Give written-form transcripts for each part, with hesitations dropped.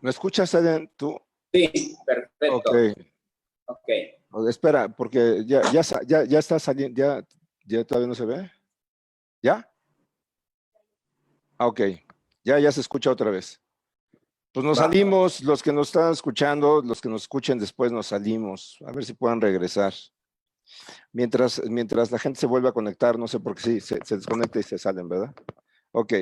¿Me escuchas, Eden, tú? Sí, Ok. perfecto. Ok. Espera, porque ya está saliendo, ya todavía no se ve. ¿Ya? Ah, ok. Ya se escucha otra vez. Pues nos Va. salimos, los que nos están escuchando, los que nos escuchen después nos salimos, a ver si puedan regresar. Mientras la gente se vuelve a conectar, no sé por qué sí, se desconecta y se salen, ¿verdad? Ok.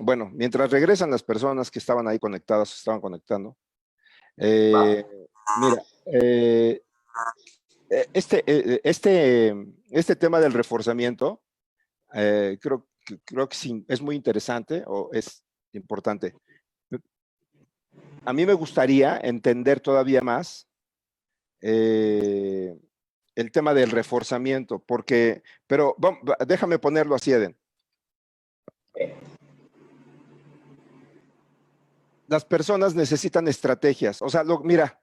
Bueno, mientras regresan las personas que estaban ahí conectadas, se estaban conectando. Va. Mira, este tema del reforzamiento, creo que sí, es muy interesante o es importante. A mí me gustaría entender todavía más el tema del reforzamiento, pero déjame ponerlo así, Eden. Las personas necesitan estrategias. O sea, mira,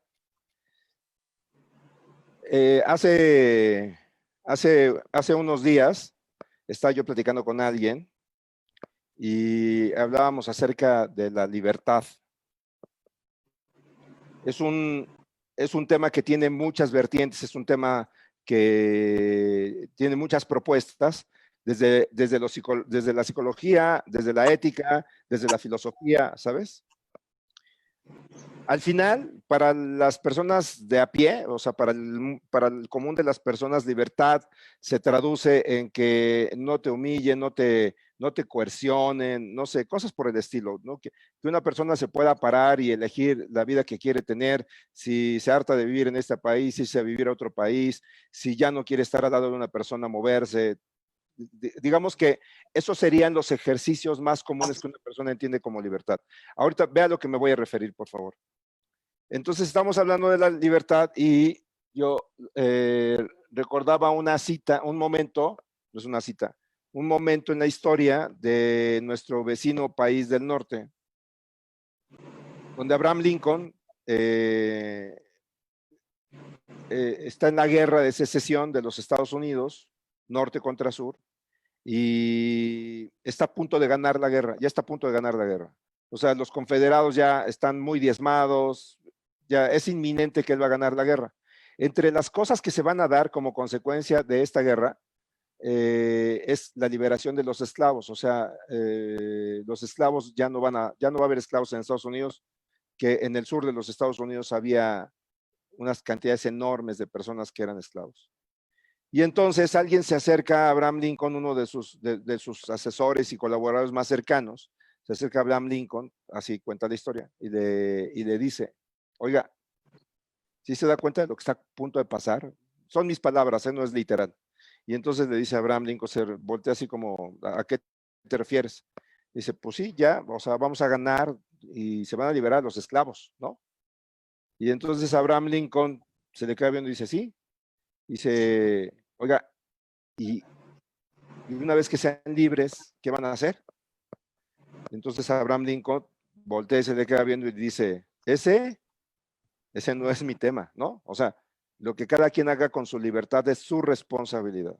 hace unos días estaba yo platicando con alguien y hablábamos acerca de la libertad. Es un tema que tiene muchas vertientes, es un tema que tiene muchas propuestas, desde la psicología, desde la ética, desde la filosofía, ¿sabes? Al final, para las personas de a pie, o sea, para el común de las personas, libertad se traduce en que no te humillen, no te coercionen, no sé, cosas por el estilo, ¿no? Que una persona se pueda parar y elegir la vida que quiere tener, si se harta de vivir en este país, si se vivir a otro país, si ya no quiere estar al lado de una persona, moverse. Digamos que esos serían los ejercicios más comunes que una persona entiende como libertad. Ahorita vea a lo que me voy a referir, por favor. Entonces estamos hablando de la libertad y yo recordaba una cita, un momento, no es una cita, un momento en la historia de nuestro vecino país del norte, donde Abraham Lincoln está en la guerra de secesión de los Estados Unidos, norte contra sur, y está a punto de ganar la guerra, ya está a punto de ganar la guerra. O sea, los confederados ya están muy diezmados, ya es inminente que él va a ganar la guerra. Entre las cosas que se van a dar como consecuencia de esta guerra es la liberación de los esclavos. O sea, los esclavos ya no va a haber esclavos en Estados Unidos, que en el sur de los Estados Unidos había unas cantidades enormes de personas que eran esclavos. Y entonces alguien se acerca a Abraham Lincoln, uno de sus asesores y colaboradores más cercanos, se acerca a Abraham Lincoln, así cuenta la historia, y le dice, oiga, ¿sí se da cuenta de lo que está a punto de pasar? Son mis palabras, no es literal. Y entonces le dice a Abraham Lincoln, se voltea así como, ¿a qué te refieres? Dice, pues sí, ya, o sea, vamos a ganar y se van a liberar los esclavos, ¿no? Y entonces Abraham Lincoln se le queda viendo y dice, sí. Dice, oiga, y una vez que sean libres, ¿qué van a hacer? Entonces Abraham Lincoln voltea y se le queda viendo y dice, ese no es mi tema, ¿no? O sea, lo que cada quien haga con su libertad es su responsabilidad.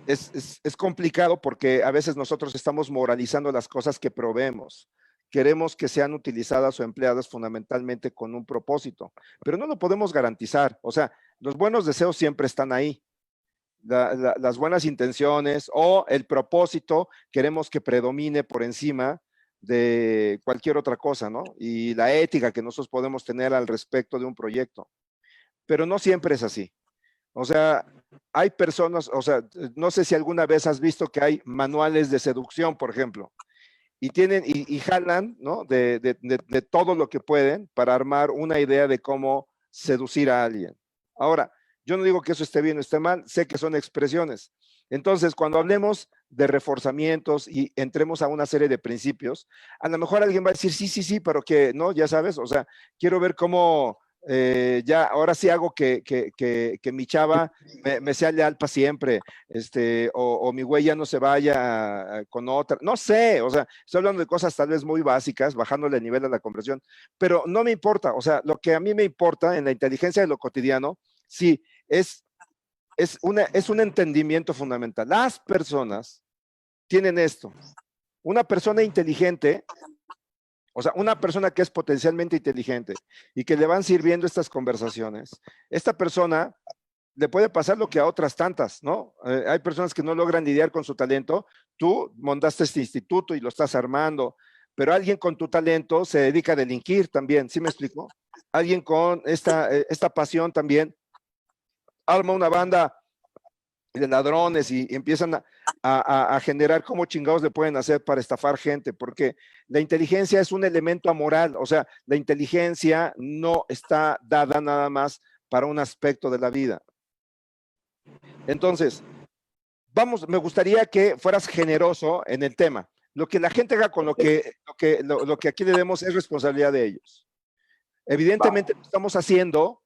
Es complicado porque a veces nosotros estamos moralizando las cosas que proveemos. Queremos que sean utilizadas o empleadas fundamentalmente con un propósito, pero no lo podemos garantizar. O sea, los buenos deseos siempre están ahí. Las buenas intenciones o el propósito queremos que predomine por encima de cualquier otra cosa, ¿no? Y la ética que nosotros podemos tener al respecto de un proyecto. Pero no siempre es así. O sea, hay personas, o sea, no sé si alguna vez has visto que hay manuales de seducción, por ejemplo, y jalan, ¿no? De todo lo que pueden para armar una idea de cómo seducir a alguien. Ahora, yo no digo que eso esté bien o esté mal, sé que son expresiones. Entonces, cuando hablemos de reforzamientos y entremos a una serie de principios, a lo mejor alguien va a decir, sí, sí, sí, pero que no, ya sabes, o sea, quiero ver cómo ya, ahora sí hago que mi chava me sea leal para siempre, o mi güey ya no se vaya con otra, no sé, o sea, estoy hablando de cosas tal vez muy básicas, bajándole el nivel a la conversación, pero no me importa, o sea, lo que a mí me importa en la inteligencia de lo cotidiano, sí, es un entendimiento fundamental. Las personas tienen esto. Una persona inteligente O sea, una persona que es potencialmente inteligente y que le van sirviendo estas conversaciones, esta persona le puede pasar lo que a otras tantas, ¿no? Hay personas que no logran lidiar con su talento. Tú montaste este instituto y lo estás armando, pero alguien con tu talento se dedica a delinquir también, ¿sí me explico? Alguien con esta pasión también arma una banda de ladrones y empiezan a generar cómo chingados le pueden hacer para estafar gente, porque la inteligencia es un elemento amoral, o sea, la inteligencia no está dada nada más para un aspecto de la vida. Entonces, vamos, me gustaría que fueras generoso en el tema. Lo que la gente haga con lo que aquí le demos es responsabilidad de ellos. Evidentemente lo estamos haciendo,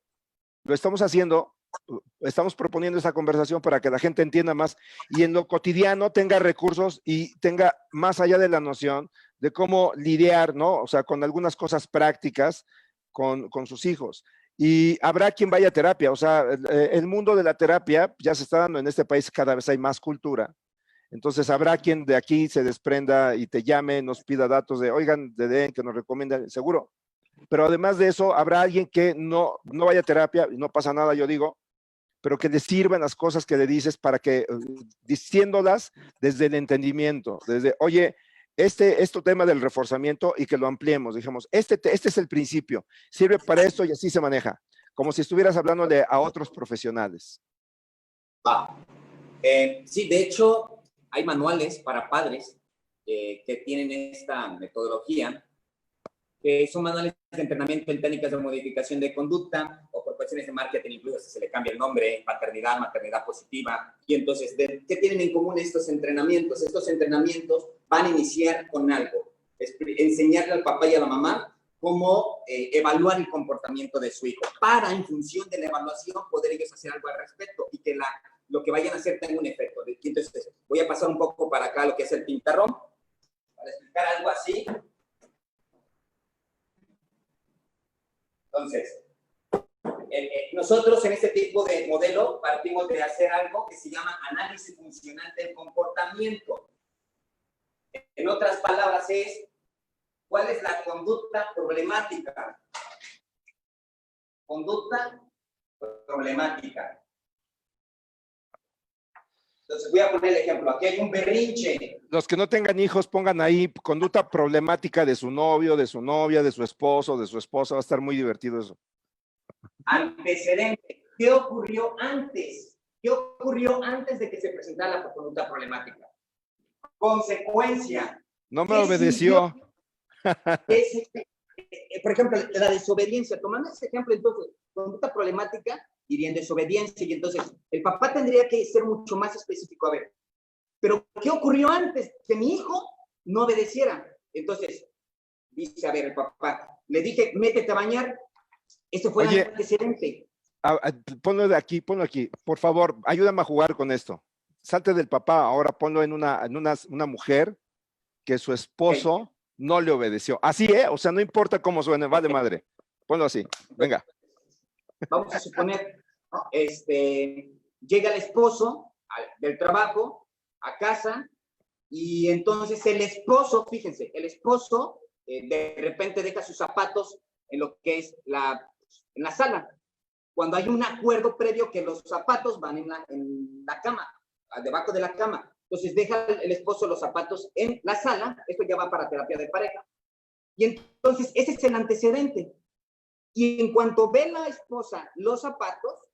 estamos proponiendo esta conversación para que la gente entienda más y en lo cotidiano tenga recursos y tenga más allá de la noción de cómo lidiar, ¿no? O sea, con algunas cosas prácticas con sus hijos. Y habrá quien vaya a terapia, o sea, el mundo de la terapia ya se está dando en este país, cada vez hay más cultura. Entonces habrá quien de aquí se desprenda y te llame, nos pida datos de, oigan, de que nos recomiendan, seguro. Pero además de eso, habrá alguien que no vaya a terapia y no pasa nada, yo digo, pero que le sirvan las cosas que le dices para que, diciéndolas desde el entendimiento, desde, oye, este tema del reforzamiento y que lo ampliemos, dijimos, este es el principio, sirve para esto y así se maneja, como si estuvieras hablándole a otros profesionales. Sí, de hecho, hay manuales para padres que tienen esta metodología, que son manuales de entrenamiento en técnicas de modificación de conducta, o por cuestiones de marketing, incluso se le cambia el nombre, paternidad, maternidad positiva. Y entonces, ¿qué tienen en común estos entrenamientos? Estos entrenamientos van a iniciar con algo, enseñarle al papá y a la mamá cómo evaluar el comportamiento de su hijo, para, en función de la evaluación, poder ellos hacer algo al respecto y que lo que vayan a hacer tenga un efecto. Entonces, voy a pasar un poco para acá lo que es el pintarrón, para explicar algo así. Entonces, nosotros en este tipo de modelo partimos de hacer algo que se llama análisis funcional del comportamiento. En otras palabras es, ¿cuál es la conducta problemática? Conducta problemática. Entonces voy a poner el ejemplo. Aquí hay un berrinche. Los que no tengan hijos, pongan ahí conducta problemática de su novio, de su novia, de su esposo, de su esposa. Va a estar muy divertido eso. Antecedente. ¿Qué ocurrió antes? ¿Qué ocurrió antes de que se presentara la conducta problemática? Consecuencia. No me obedeció. Por ejemplo, la desobediencia. Tomando ese ejemplo, entonces, conducta problemática iría en desobediencia, y entonces el papá tendría que ser mucho más específico. A ver, pero ¿qué ocurrió antes que mi hijo no obedeciera? Entonces, dice, a ver, el papá, le dije, métete a bañar. Este fue el antecedente. Ponlo de aquí, ponlo aquí. Por favor, ayúdame a jugar con esto. Salte del papá, ahora ponlo en una mujer que su esposo no le obedeció. Así, o sea, no importa cómo suene, vale madre. Ponlo así, venga. Vamos a suponer, llega el esposo del trabajo a casa y entonces el esposo, fíjense, el esposo de repente deja sus zapatos en lo que es en la sala, cuando hay un acuerdo previo que los zapatos van en la cama, debajo de la cama. Entonces deja el esposo los zapatos en la sala, esto ya va para terapia de pareja, y entonces ese es el antecedente. Y en cuanto ve la esposa los zapatos,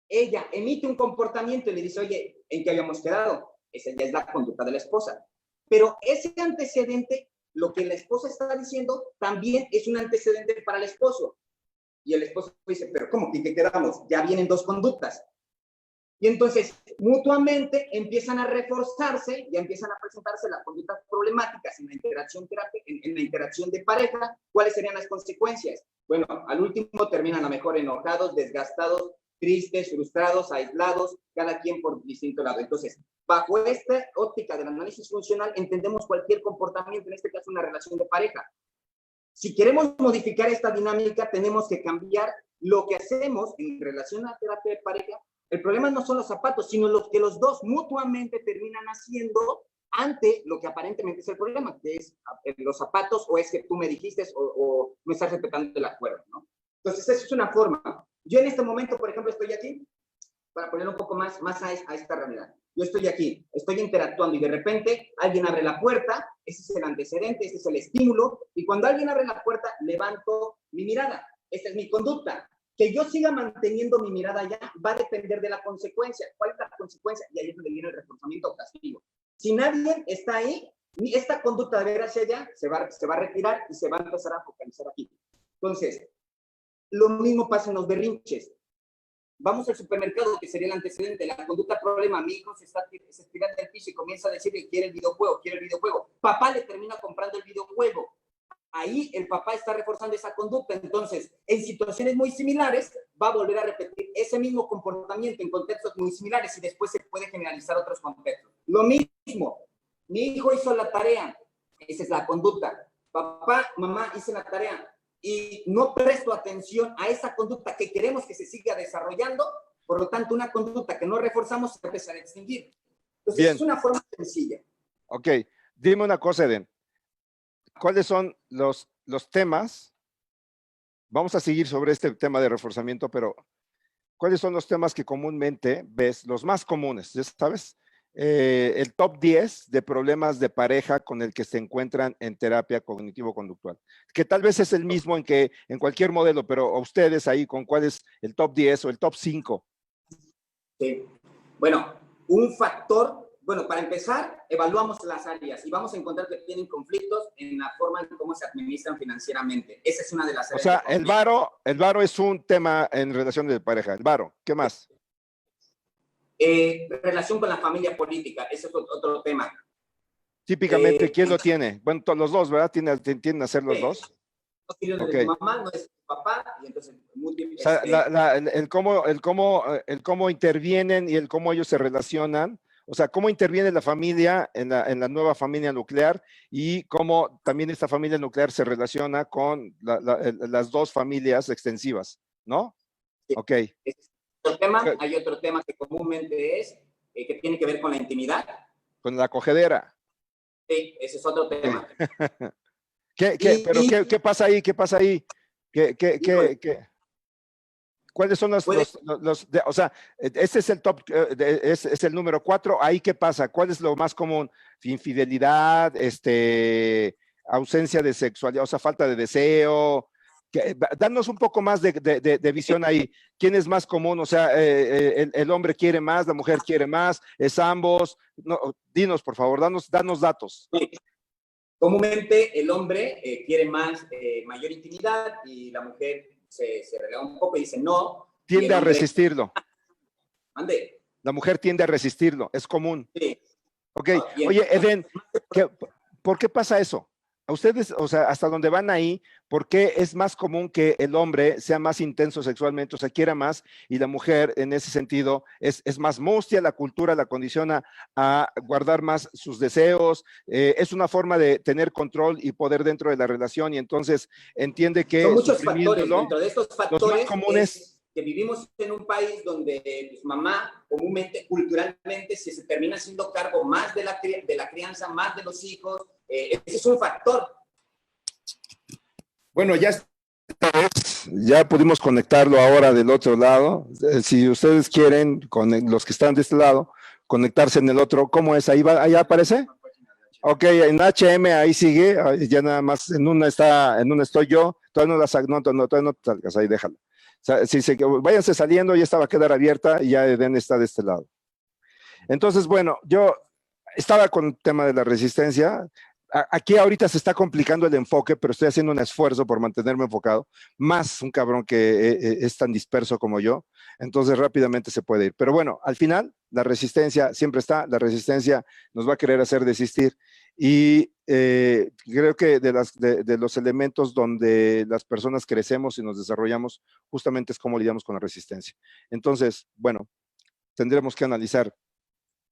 ella emite un comportamiento y le dice, oye, ¿en qué habíamos quedado? Esa ya es la conducta de la esposa. Pero ese antecedente, lo que la esposa está diciendo, también es un antecedente para el esposo. Y el esposo dice, pero ¿cómo que quedamos? Ya vienen dos conductas. Y entonces, mutuamente empiezan a reforzarse, ya empiezan a presentarse las conductas problemáticas en la interacción de pareja. ¿Cuáles serían las consecuencias? Bueno, al último terminan a lo mejor enojados, desgastados, tristes, frustrados, aislados, cada quien por distinto lado. Entonces, bajo esta óptica del análisis funcional, entendemos cualquier comportamiento, en este caso una relación de pareja. Si queremos modificar esta dinámica, tenemos que cambiar lo que hacemos en relación a la terapia de pareja. El problema no son los zapatos, sino lo que los dos mutuamente terminan haciendo ante lo que aparentemente es el problema, que es los zapatos, o es que tú me dijiste, o no estás respetando el acuerdo, ¿no? Entonces, eso es una forma. Yo en este momento, por ejemplo, estoy aquí, para poner un poco más a esta realidad. Yo estoy aquí, estoy interactuando y de repente alguien abre la puerta, ese es el antecedente, ese es el estímulo, y cuando alguien abre la puerta, levanto mi mirada. Esta es mi conducta. Que yo siga manteniendo mi mirada allá va a depender de la consecuencia. ¿Cuál es la consecuencia? Y ahí es donde viene el reforzamiento o castigo. Si nadie está ahí, esta conducta de ver hacia allá se va a retirar y se va a empezar a focalizar aquí. Entonces, lo mismo pasa en los berrinches. Vamos al supermercado, que sería el antecedente, la conducta problema. Mi hijo se estira del piso y comienza a decir que quiere el videojuego, quiere el videojuego. Papá le termina comprando el videojuego. Ahí el papá está reforzando esa conducta. Entonces, en situaciones muy similares, va a volver a repetir ese mismo comportamiento en contextos muy similares y después se puede generalizar otros contextos. Lo mismo, mi hijo hizo la tarea, esa es la conducta. Papá, mamá, hice la tarea y no presto atención a esa conducta que queremos que se siga desarrollando, por lo tanto, una conducta que no reforzamos se empieza a extinguir. Entonces, Bien. es una forma sencilla. Ok, dime una cosa, Eden. ¿Cuáles son los temas? Vamos a seguir sobre este tema de reforzamiento, pero ¿cuáles son los temas que comúnmente ves, los más comunes, ya sabes? El top 10 de problemas de pareja con el que se encuentran en terapia cognitivo-conductual, que tal vez es el mismo en cualquier modelo, pero a ustedes ahí, ¿con cuál es el top 10 o el top 5? Sí. Bueno, un factor, bueno, para empezar, evaluamos las áreas y vamos a encontrar que tienen conflictos en la forma en cómo se administran financieramente. Esa es una de las áreas. O sea, el varo es un tema en relación de pareja. El varo, ¿qué más? Relación con la familia política, ese es otro tema. Típicamente, ¿quién lo tiene? Bueno, todos los dos, ¿verdad? ¿Tienden a ser los dos? No es de tu mamá, no es de tu papá, y entonces o sea, el cómo intervienen y el cómo ellos se relacionan, o sea, cómo interviene la familia en la nueva familia nuclear y cómo también esta familia nuclear se relaciona con las dos familias extensivas, ¿no? Sí. Ok. Otro tema, hay otro tema que comúnmente es, que tiene que ver con la intimidad. Con la cogedera. Sí, ese es otro tema. ¿Qué pasa ahí? ¿Qué pasa ahí? ¿Cuáles son o sea, este es el top, es el número 4, ahí qué pasa? ¿Cuál es lo más común? Infidelidad, ausencia de sexualidad, o sea, falta de deseo. Danos un poco más de visión ahí. ¿Quién es más común? O sea, el hombre quiere más, la mujer quiere más, es ambos. No, dinos, por favor, danos datos. Sí. Comúnmente el hombre quiere mayor intimidad y la mujer se relega un poco y dice no. Tiende a resistirlo. Ande. La mujer tiende a resistirlo, es común. Sí. Ok, oye, Eden, ¿por qué pasa eso? A ustedes, o sea, hasta donde van ahí, ¿por qué es más común que el hombre sea más intenso sexualmente, o sea, quiera más, y la mujer en ese sentido es más mustia, la cultura la condiciona a guardar más sus deseos, es una forma de tener control y poder dentro de la relación, y entonces entiende que son muchos factores, dentro de estos factores los más comunes que vivimos en un país donde pues, mamá comúnmente, culturalmente, se termina haciendo cargo más de la crianza, más de los hijos. Ese es un factor. Bueno, ya pudimos conectarlo ahora del otro lado. Si ustedes quieren, con los que están de este lado, conectarse en el otro, ¿cómo es? ¿Ahí aparece? Ok, en HM ahí sigue, ya nada más, en una estoy yo, todavía no todavía no te salgas, ahí déjalo. O sea, váyanse saliendo, ya esta va a quedar abierta y ya Eden está de este lado. Entonces, bueno, yo estaba con el tema de la resistencia. Aquí ahorita se está complicando el enfoque, pero estoy haciendo un esfuerzo por mantenerme enfocado. Más un cabrón que es tan disperso como yo. Entonces rápidamente se puede ir. Pero bueno, al final la resistencia siempre está. La resistencia nos va a querer hacer desistir. Y creo que de los elementos donde las personas crecemos y nos desarrollamos, justamente es cómo lidiamos con la resistencia. Entonces, bueno, tendremos que analizar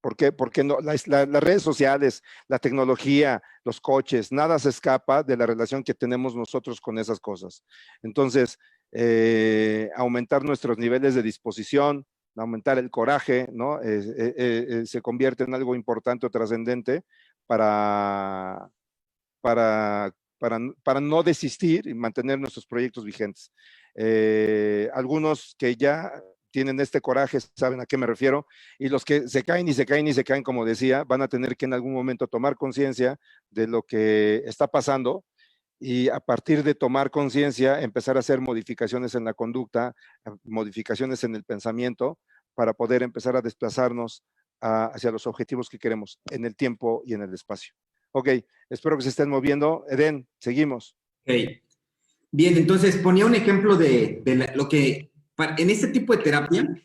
¿por qué? Porque no, las redes sociales, la tecnología, los coches, nada se escapa de la relación que tenemos nosotros con esas cosas. Entonces, aumentar nuestros niveles de disposición, aumentar el coraje, ¿no? Se convierte en algo importante o trascendente para, para no desistir y mantener nuestros proyectos vigentes. Algunos que ya tienen este coraje saben a qué me refiero, y los que se caen y se caen y se caen, como decía, van a tener que en algún momento tomar conciencia de lo que está pasando, y a partir de tomar conciencia empezar a hacer modificaciones en la conducta, modificaciones en el pensamiento, para poder empezar a desplazarnos hacia los objetivos que queremos en el tiempo y en el espacio. Ok, espero que se estén moviendo. Eden, seguimos. Okay. Bien, entonces ponía un ejemplo de lo que en este tipo de terapia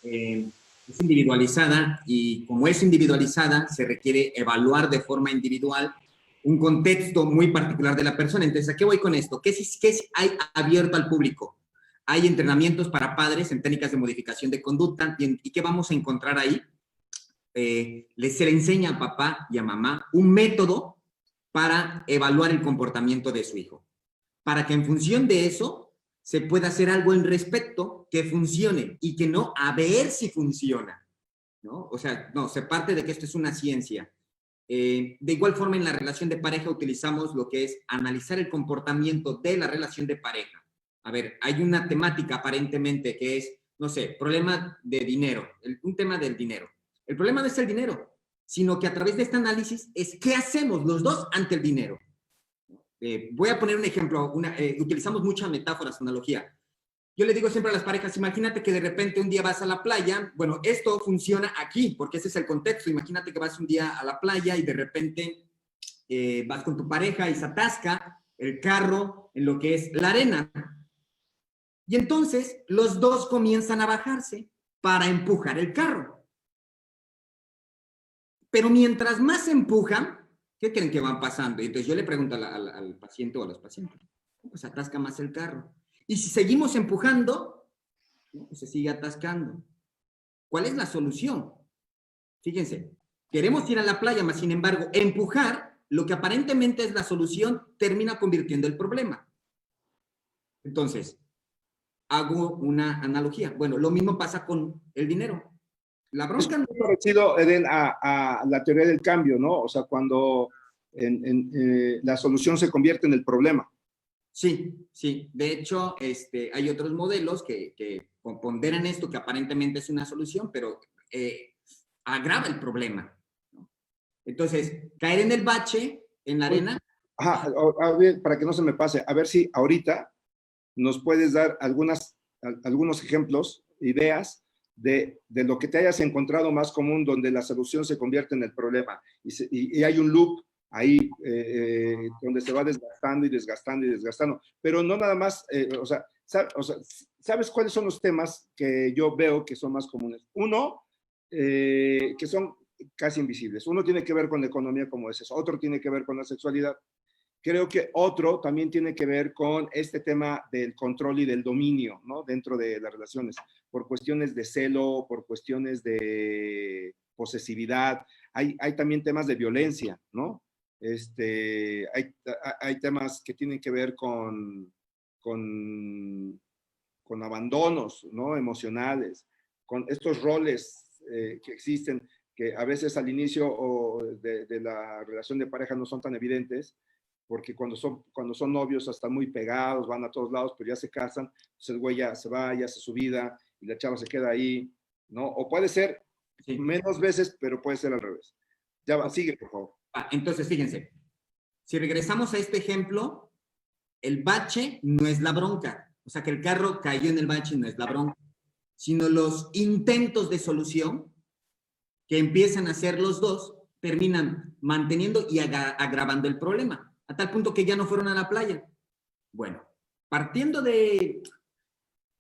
es individualizada, y como es individualizada se requiere evaluar de forma individual un contexto muy particular de la persona. Entonces, ¿a qué voy con esto? ¿Qué hay abierto al público? Hay entrenamientos para padres en técnicas de modificación de conducta. ¿Y qué vamos a encontrar ahí? Se le enseña a papá y a mamá un método para evaluar el comportamiento de su hijo, para que en función de eso se pueda hacer algo en respecto que funcione, y que no a ver si funciona, ¿no? O sea, no, se parte de que esto es una ciencia. De igual forma, en la relación de pareja utilizamos lo que es analizar el comportamiento de la relación de pareja. A ver, hay una temática aparentemente que es, no sé, problema de dinero, un tema del dinero. El problema no es el dinero, sino que a través de este análisis es qué hacemos los dos ante el dinero. Voy a poner un ejemplo, utilizamos muchas metáforas, analogía. Yo le digo siempre a las parejas, imagínate que de repente un día vas a la playa. Bueno, esto funciona aquí, porque ese es el contexto. Imagínate que vas un día a la playa y de repente vas con tu pareja y se atasca el carro en lo que es la arena. Y entonces los dos comienzan a bajarse para empujar el carro. Pero mientras más empujan, ¿qué creen que van pasando? Y entonces yo le pregunto al paciente o a los pacientes, pues atasca más el carro. Y si seguimos empujando, ¿no? Pues se sigue atascando. ¿Cuál es la solución? Fíjense, queremos ir a la playa, mas sin embargo, empujar, lo que aparentemente es la solución, termina convirtiendo el problema. Entonces, hago una analogía. Bueno, lo mismo pasa con el dinero. La bronca es muy parecido, Eden, a la teoría del cambio, ¿no? O sea, cuando la solución se convierte en el problema. Sí, sí. De hecho, hay otros modelos que ponderan esto, que aparentemente es una solución, pero agrava el problema, ¿no? Entonces, caer en el bache, en la arena. Ajá, a ver, para que no se me pase, a ver si ahorita nos puedes dar algunos ejemplos, ideas de lo que te hayas encontrado más común, donde la solución se convierte en el problema y hay un loop ahí donde se va desgastando y desgastando y desgastando, pero no nada más, ¿sabes cuáles son los temas que yo veo que son más comunes? Uno, que son casi invisibles. Uno tiene que ver con la economía, como es eso. Otro tiene que ver con la sexualidad. Creo que otro también tiene que ver con este tema del control y del dominio, ¿no? Dentro de las relaciones, por cuestiones de celo, por cuestiones de posesividad. Hay también temas de violencia, ¿no? Hay temas que tienen que ver con abandonos, ¿no? Emocionales, con estos roles que existen, que a veces al inicio de la relación de pareja no son tan evidentes, porque cuando son novios hasta muy pegados, van a todos lados, pero ya se casan, entonces el güey ya se va, ya hace su vida, y la chava se queda ahí, ¿no? O puede ser menos veces, pero puede ser al revés. Ya va, sigue, por favor. Entonces, fíjense, si regresamos a este ejemplo, el bache no es la bronca. O sea, que el carro cayó en el bache no es la bronca, sino los intentos de solución que empiezan a hacer los dos terminan manteniendo y agravando el problema, a tal punto que ya no fueron a la playa. Bueno, partiendo de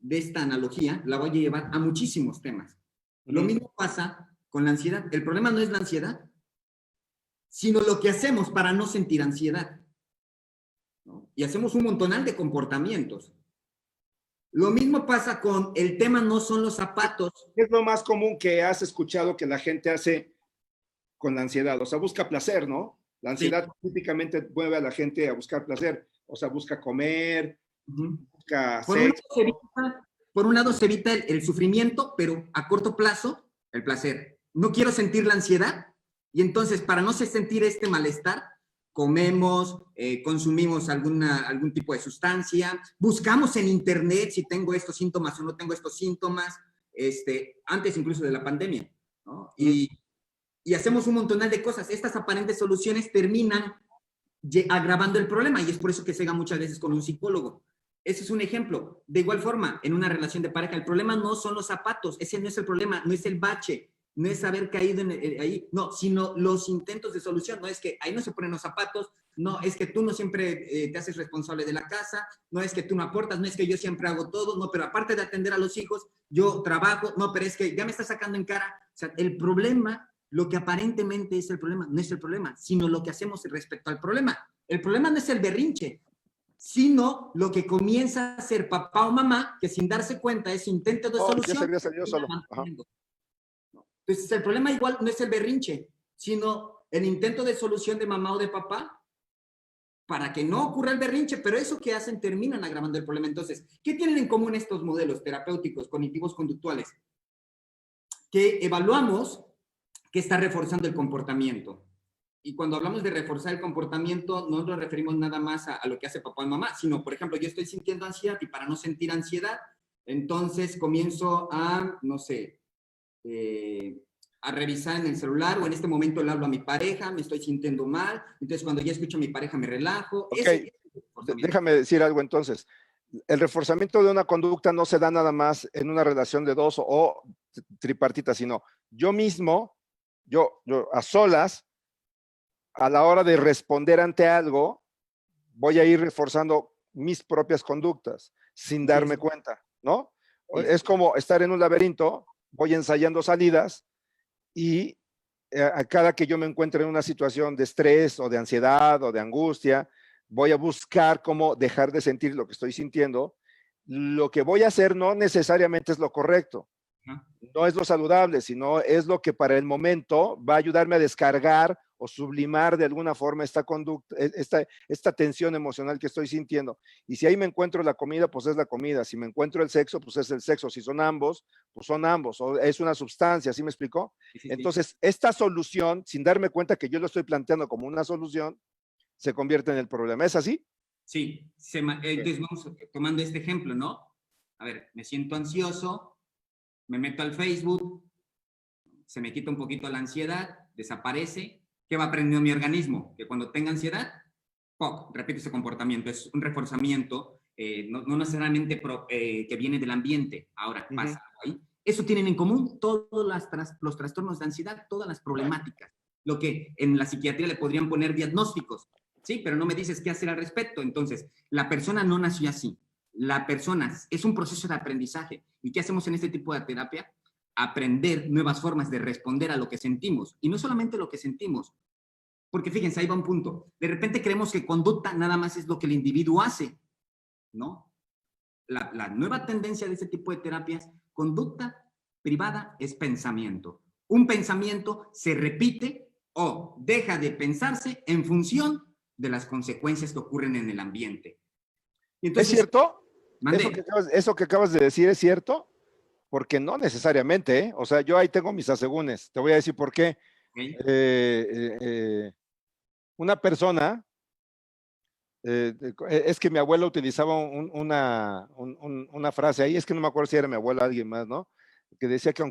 esta analogía, la voy a llevar a muchísimos temas. Lo mismo pasa con la ansiedad. El problema no es la ansiedad, sino lo que hacemos para no sentir ansiedad, ¿no? Y hacemos un montonal de comportamientos. Lo mismo pasa con el tema, no son los zapatos. ¿Qué es lo más común que has escuchado que la gente hace con la ansiedad? O sea, busca placer, ¿no? La ansiedad típicamente mueve a la gente a buscar placer. O sea, busca comer, busca sexo. Por un lado se evita el sufrimiento, pero a corto plazo, el placer. No quiero sentir la ansiedad, Y entonces, para no sentir este malestar, comemos, consumimos algún tipo de sustancia, buscamos en internet si tengo estos síntomas o no tengo estos síntomas, antes incluso de la pandemia, ¿no? Y hacemos un montonal de cosas. Estas aparentes soluciones terminan agravando el problema y es por eso que se llega muchas veces con un psicólogo. Ese es un ejemplo. De igual forma, en una relación de pareja, el problema no son los zapatos, ese no es el problema, no es el bache, no es haber caído ahí, no, sino los intentos de solución. No es que ahí no se ponen los zapatos, no es que tú no siempre te haces responsable de la casa, no es que tú no aportas, no es que yo siempre hago todo, no, pero aparte de atender a los hijos, yo trabajo, no, pero es que ya me está sacando en cara. O sea, el problema, lo que aparentemente es el problema, no es el problema, sino lo que hacemos respecto al problema. El problema no es el berrinche, sino lo que comienza a hacer papá o mamá, que sin darse cuenta ese intento de solución. Ya salió solo. Entonces, el problema igual no es el berrinche, sino el intento de solución de mamá o de papá para que no ocurra el berrinche, pero eso que hacen terminan agravando el problema. Entonces, ¿qué tienen en común estos modelos terapéuticos, cognitivos, conductuales? Que evaluamos que está reforzando el comportamiento. Y cuando hablamos de reforzar el comportamiento, no nos referimos nada más a lo que hace papá y mamá, sino, por ejemplo, yo estoy sintiendo ansiedad y para no sentir ansiedad, entonces comienzo a, no sé, a revisar en el celular o en este momento le hablo a mi pareja, me estoy sintiendo mal, entonces cuando ya escucho a mi pareja me relajo. Okay. Déjame decir algo entonces. El reforzamiento de una conducta no se da nada más en una relación de dos o tripartita, sino yo mismo, yo a solas, a la hora de responder ante algo, voy a ir reforzando mis propias conductas sin darme cuenta, ¿no? Es como estar en un laberinto, voy ensayando salidas y a cada que yo me encuentre en una situación de estrés o de ansiedad o de angustia, voy a buscar cómo dejar de sentir lo que estoy sintiendo. Lo que voy a hacer no necesariamente es lo correcto, no es lo saludable, sino es lo que para el momento va a ayudarme a descargar o sublimar de alguna forma esta conducta, esta tensión emocional que estoy sintiendo. Y si ahí me encuentro la comida, pues es la comida. Si me encuentro el sexo, pues es el sexo. Si son ambos, pues son ambos. O es una sustancia, ¿sí me explicó? Sí. Entonces, esta solución, sin darme cuenta que yo lo estoy planteando como una solución, se convierte en el problema. ¿Es así? Sí. Entonces vamos tomando este ejemplo, ¿no? A ver, me siento ansioso, me meto al Facebook, se me quita un poquito la ansiedad, desaparece. ¿Qué va aprendiendo mi organismo? Que cuando tenga ansiedad, ¡poc!, repite ese comportamiento. Es un reforzamiento, no necesariamente que viene del ambiente. Ahora, pasa ahí. Eso tienen en común todos los trastornos de ansiedad, todas las problemáticas. Lo que en la psiquiatría le podrían poner diagnósticos. Sí, pero no me dices qué hacer al respecto. Entonces, la persona no nació así. La persona es un proceso de aprendizaje. ¿Y qué hacemos en este tipo de terapia? Aprender nuevas formas de responder a lo que sentimos. Y no solamente lo que sentimos, porque fíjense, ahí va un punto. De repente creemos que conducta nada más es lo que el individuo hace, ¿no? La nueva tendencia de este tipo de terapias, conducta privada, es pensamiento. Un pensamiento se repite o deja de pensarse en función de las consecuencias que ocurren en el ambiente. Entonces, ¿es cierto? Eso que acabas de decir es cierto, porque no necesariamente, ¿eh? O sea, yo ahí tengo mis asegúnes. Te voy a decir por qué. Okay. Una persona, es que mi abuelo utilizaba una frase ahí, es que no me acuerdo si era mi abuelo o alguien más, ¿no? Que decía que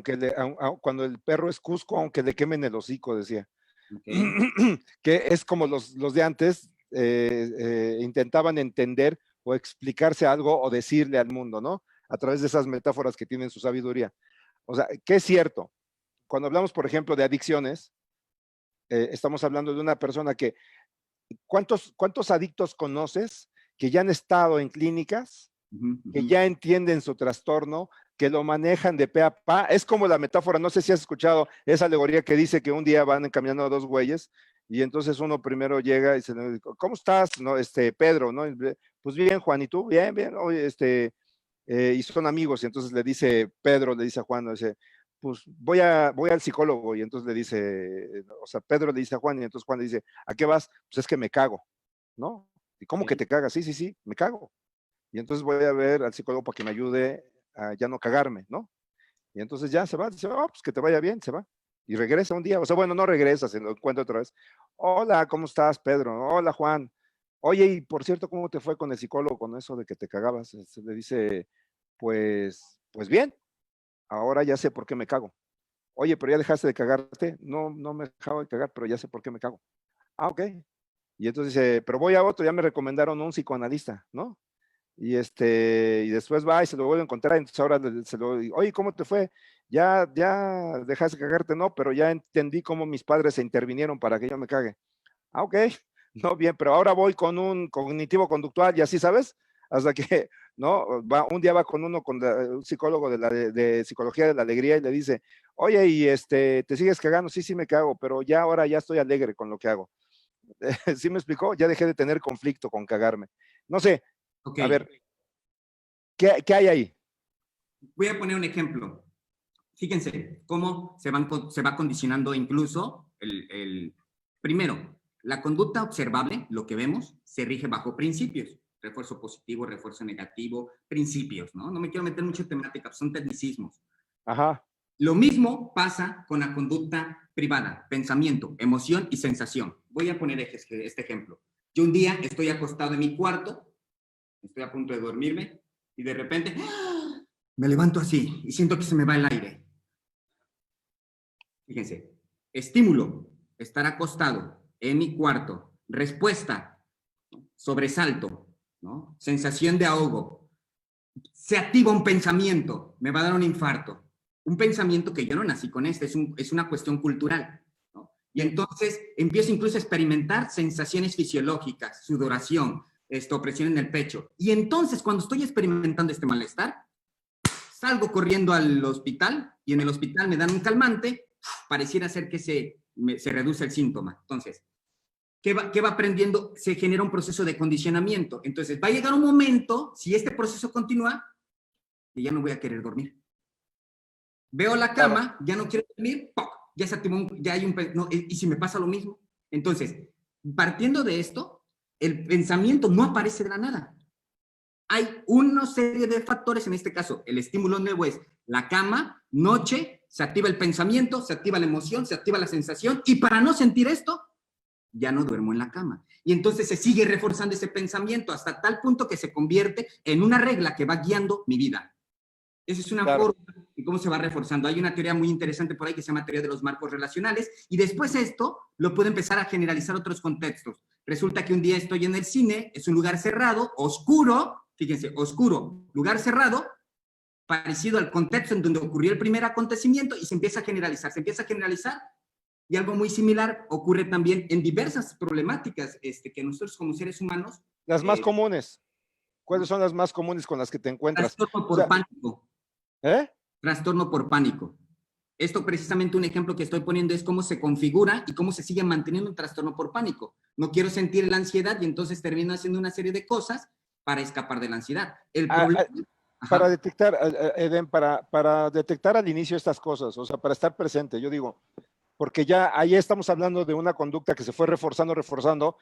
cuando el perro es cusco, aunque le quemen el hocico, decía. Okay. Que es como los de antes intentaban entender o explicarse algo o decirle al mundo, ¿no? A través de esas metáforas que tienen su sabiduría. O sea, ¿qué es cierto? Cuando hablamos, por ejemplo, de adicciones, estamos hablando de una persona que, ¿cuántos adictos conoces que ya han estado en clínicas, que ya entienden su trastorno, que lo manejan de pe a pa? Es como la metáfora, no sé si has escuchado esa alegoría que dice que un día van encaminando a dos güeyes y entonces uno primero llega y dice, ¿cómo estás? No, Pedro, ¿no? Pues bien, Juan, ¿y tú? Bien, bien. Oye, y son amigos, y entonces le dice Pedro, le dice a Juan, dice, pues voy al psicólogo, y entonces le dice, o sea, Pedro le dice a Juan, y entonces Juan le dice, ¿a qué vas? Pues es que me cago, ¿no? ¿Y cómo que te cagas? Sí, me cago. Y entonces voy a ver al psicólogo para que me ayude a ya no cagarme, ¿no? Y entonces ya se va, pues que te vaya bien, se va. Y regresa un día, o sea, bueno, no regresa, se lo encuentra otra vez. Hola, ¿cómo estás, Pedro? Hola, Juan. Oye, y por cierto, ¿cómo te fue con el psicólogo con eso de que te cagabas? Se le dice, pues bien, ahora ya sé por qué me cago. Oye, pero ya dejaste de cagarte. No, no me dejaba de cagar, pero ya sé por qué me cago. Ah, ok. Y entonces dice, pero voy a otro, ya me recomendaron un psicoanalista, ¿no? Y después va y se lo vuelve a encontrar, entonces ahora oye, ¿cómo te fue? Ya dejaste de cagarte, no, pero ya entendí cómo mis padres se intervinieron para que yo me cague. Ah, ok, no, bien, pero ahora voy con un cognitivo conductual y así, ¿sabes? Hasta que, ¿no? Un día va con un psicólogo de psicología de la alegría y le dice, oye, ¿te sigues cagando? Sí, sí me cago, pero ya ahora ya estoy alegre con lo que hago. ¿Sí me explicó? Ya dejé de tener conflicto con cagarme. No sé, Ok, a ver, ¿qué hay ahí? voy a poner un ejemplo. Fíjense cómo se va condicionando incluso primero, la conducta observable, lo que vemos, se rige bajo principios. Refuerzo positivo, refuerzo negativo, principios, ¿no? No me quiero meter mucho en temática, son tecnicismos. Ajá. Lo mismo pasa con la conducta privada, pensamiento, emoción y sensación. Voy a poner este ejemplo. Yo un día estoy acostado en mi cuarto, estoy a punto de dormirme y de repente me levanto así y siento que se me va el aire. Fíjense, estímulo, estar acostado en mi cuarto. Respuesta, sobresalto, ¿no? Sensación de ahogo. Se activa un pensamiento, me va a dar un infarto. Un pensamiento que yo no nací con es una cuestión cultural, ¿no? Y entonces empiezo incluso a experimentar sensaciones fisiológicas, sudoración, opresión en el pecho. Y entonces cuando estoy experimentando este malestar, salgo corriendo al hospital y en el hospital me dan un calmante, pareciera ser que se reduce el síntoma. Entonces, ¿qué va aprendiendo? Se genera un proceso de condicionamiento. Entonces, va a llegar un momento, si este proceso continúa, que ya no voy a querer dormir. Veo la Claro. cama, ya no quiero dormir, ¡poc! Ya se activó, ya hay no, y si me pasa lo mismo. Entonces, partiendo de esto, el pensamiento no aparece de la nada. Hay una serie de factores, en este caso, el estímulo nuevo es la cama, noche, se activa el pensamiento, se activa la emoción, se activa la sensación, y para no sentir esto, ya no duermo en la cama. Y entonces se sigue reforzando ese pensamiento hasta tal punto que se convierte en una regla que va guiando mi vida. Esa es una Claro. forma de cómo se va reforzando. Hay una teoría muy interesante por ahí que se llama teoría de los marcos relacionales, y después esto lo puedo empezar a generalizar a otros contextos. Resulta que un día estoy en el cine, es un lugar cerrado, oscuro, fíjense, oscuro, lugar cerrado, parecido al contexto en donde ocurrió el primer acontecimiento, y se empieza a generalizar, y algo muy similar ocurre también en diversas problemáticas que nosotros como seres humanos, Las más comunes. ¿Cuáles son las más comunes con las que te encuentras? trastorno O por sea, pánico, ¿eh? trastorno por pánico. Esto precisamente un ejemplo que estoy poniendo es cómo se configura y cómo se sigue manteniendo un trastorno por pánico. No quiero sentir la ansiedad y entonces termino haciendo una serie de cosas para escapar de la ansiedad. El problema... Para Ajá. detectar, Eden, para detectar al inicio estas cosas, o sea, para estar presente, yo digo, porque ya ahí estamos hablando de una conducta que se fue reforzando,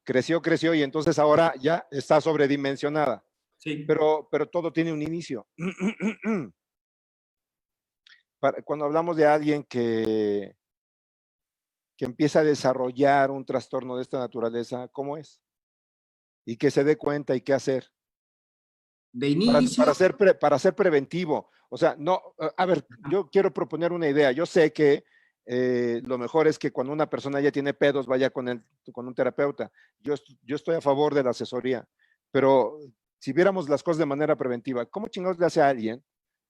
creció y entonces ahora ya está sobredimensionada, Sí. pero todo tiene un inicio. Cuando hablamos de alguien que empieza a desarrollar un trastorno de esta naturaleza, ¿cómo es? Y que se dé cuenta y qué hacer. De Para, inicio, para, ser para ser preventivo. O sea, no, a ver, yo quiero proponer una idea. Yo sé que lo mejor es que cuando una persona ya tiene pedos, vaya con un terapeuta. Yo estoy a favor de la asesoría, pero si viéramos las cosas de manera preventiva, ¿cómo chingados le hace a alguien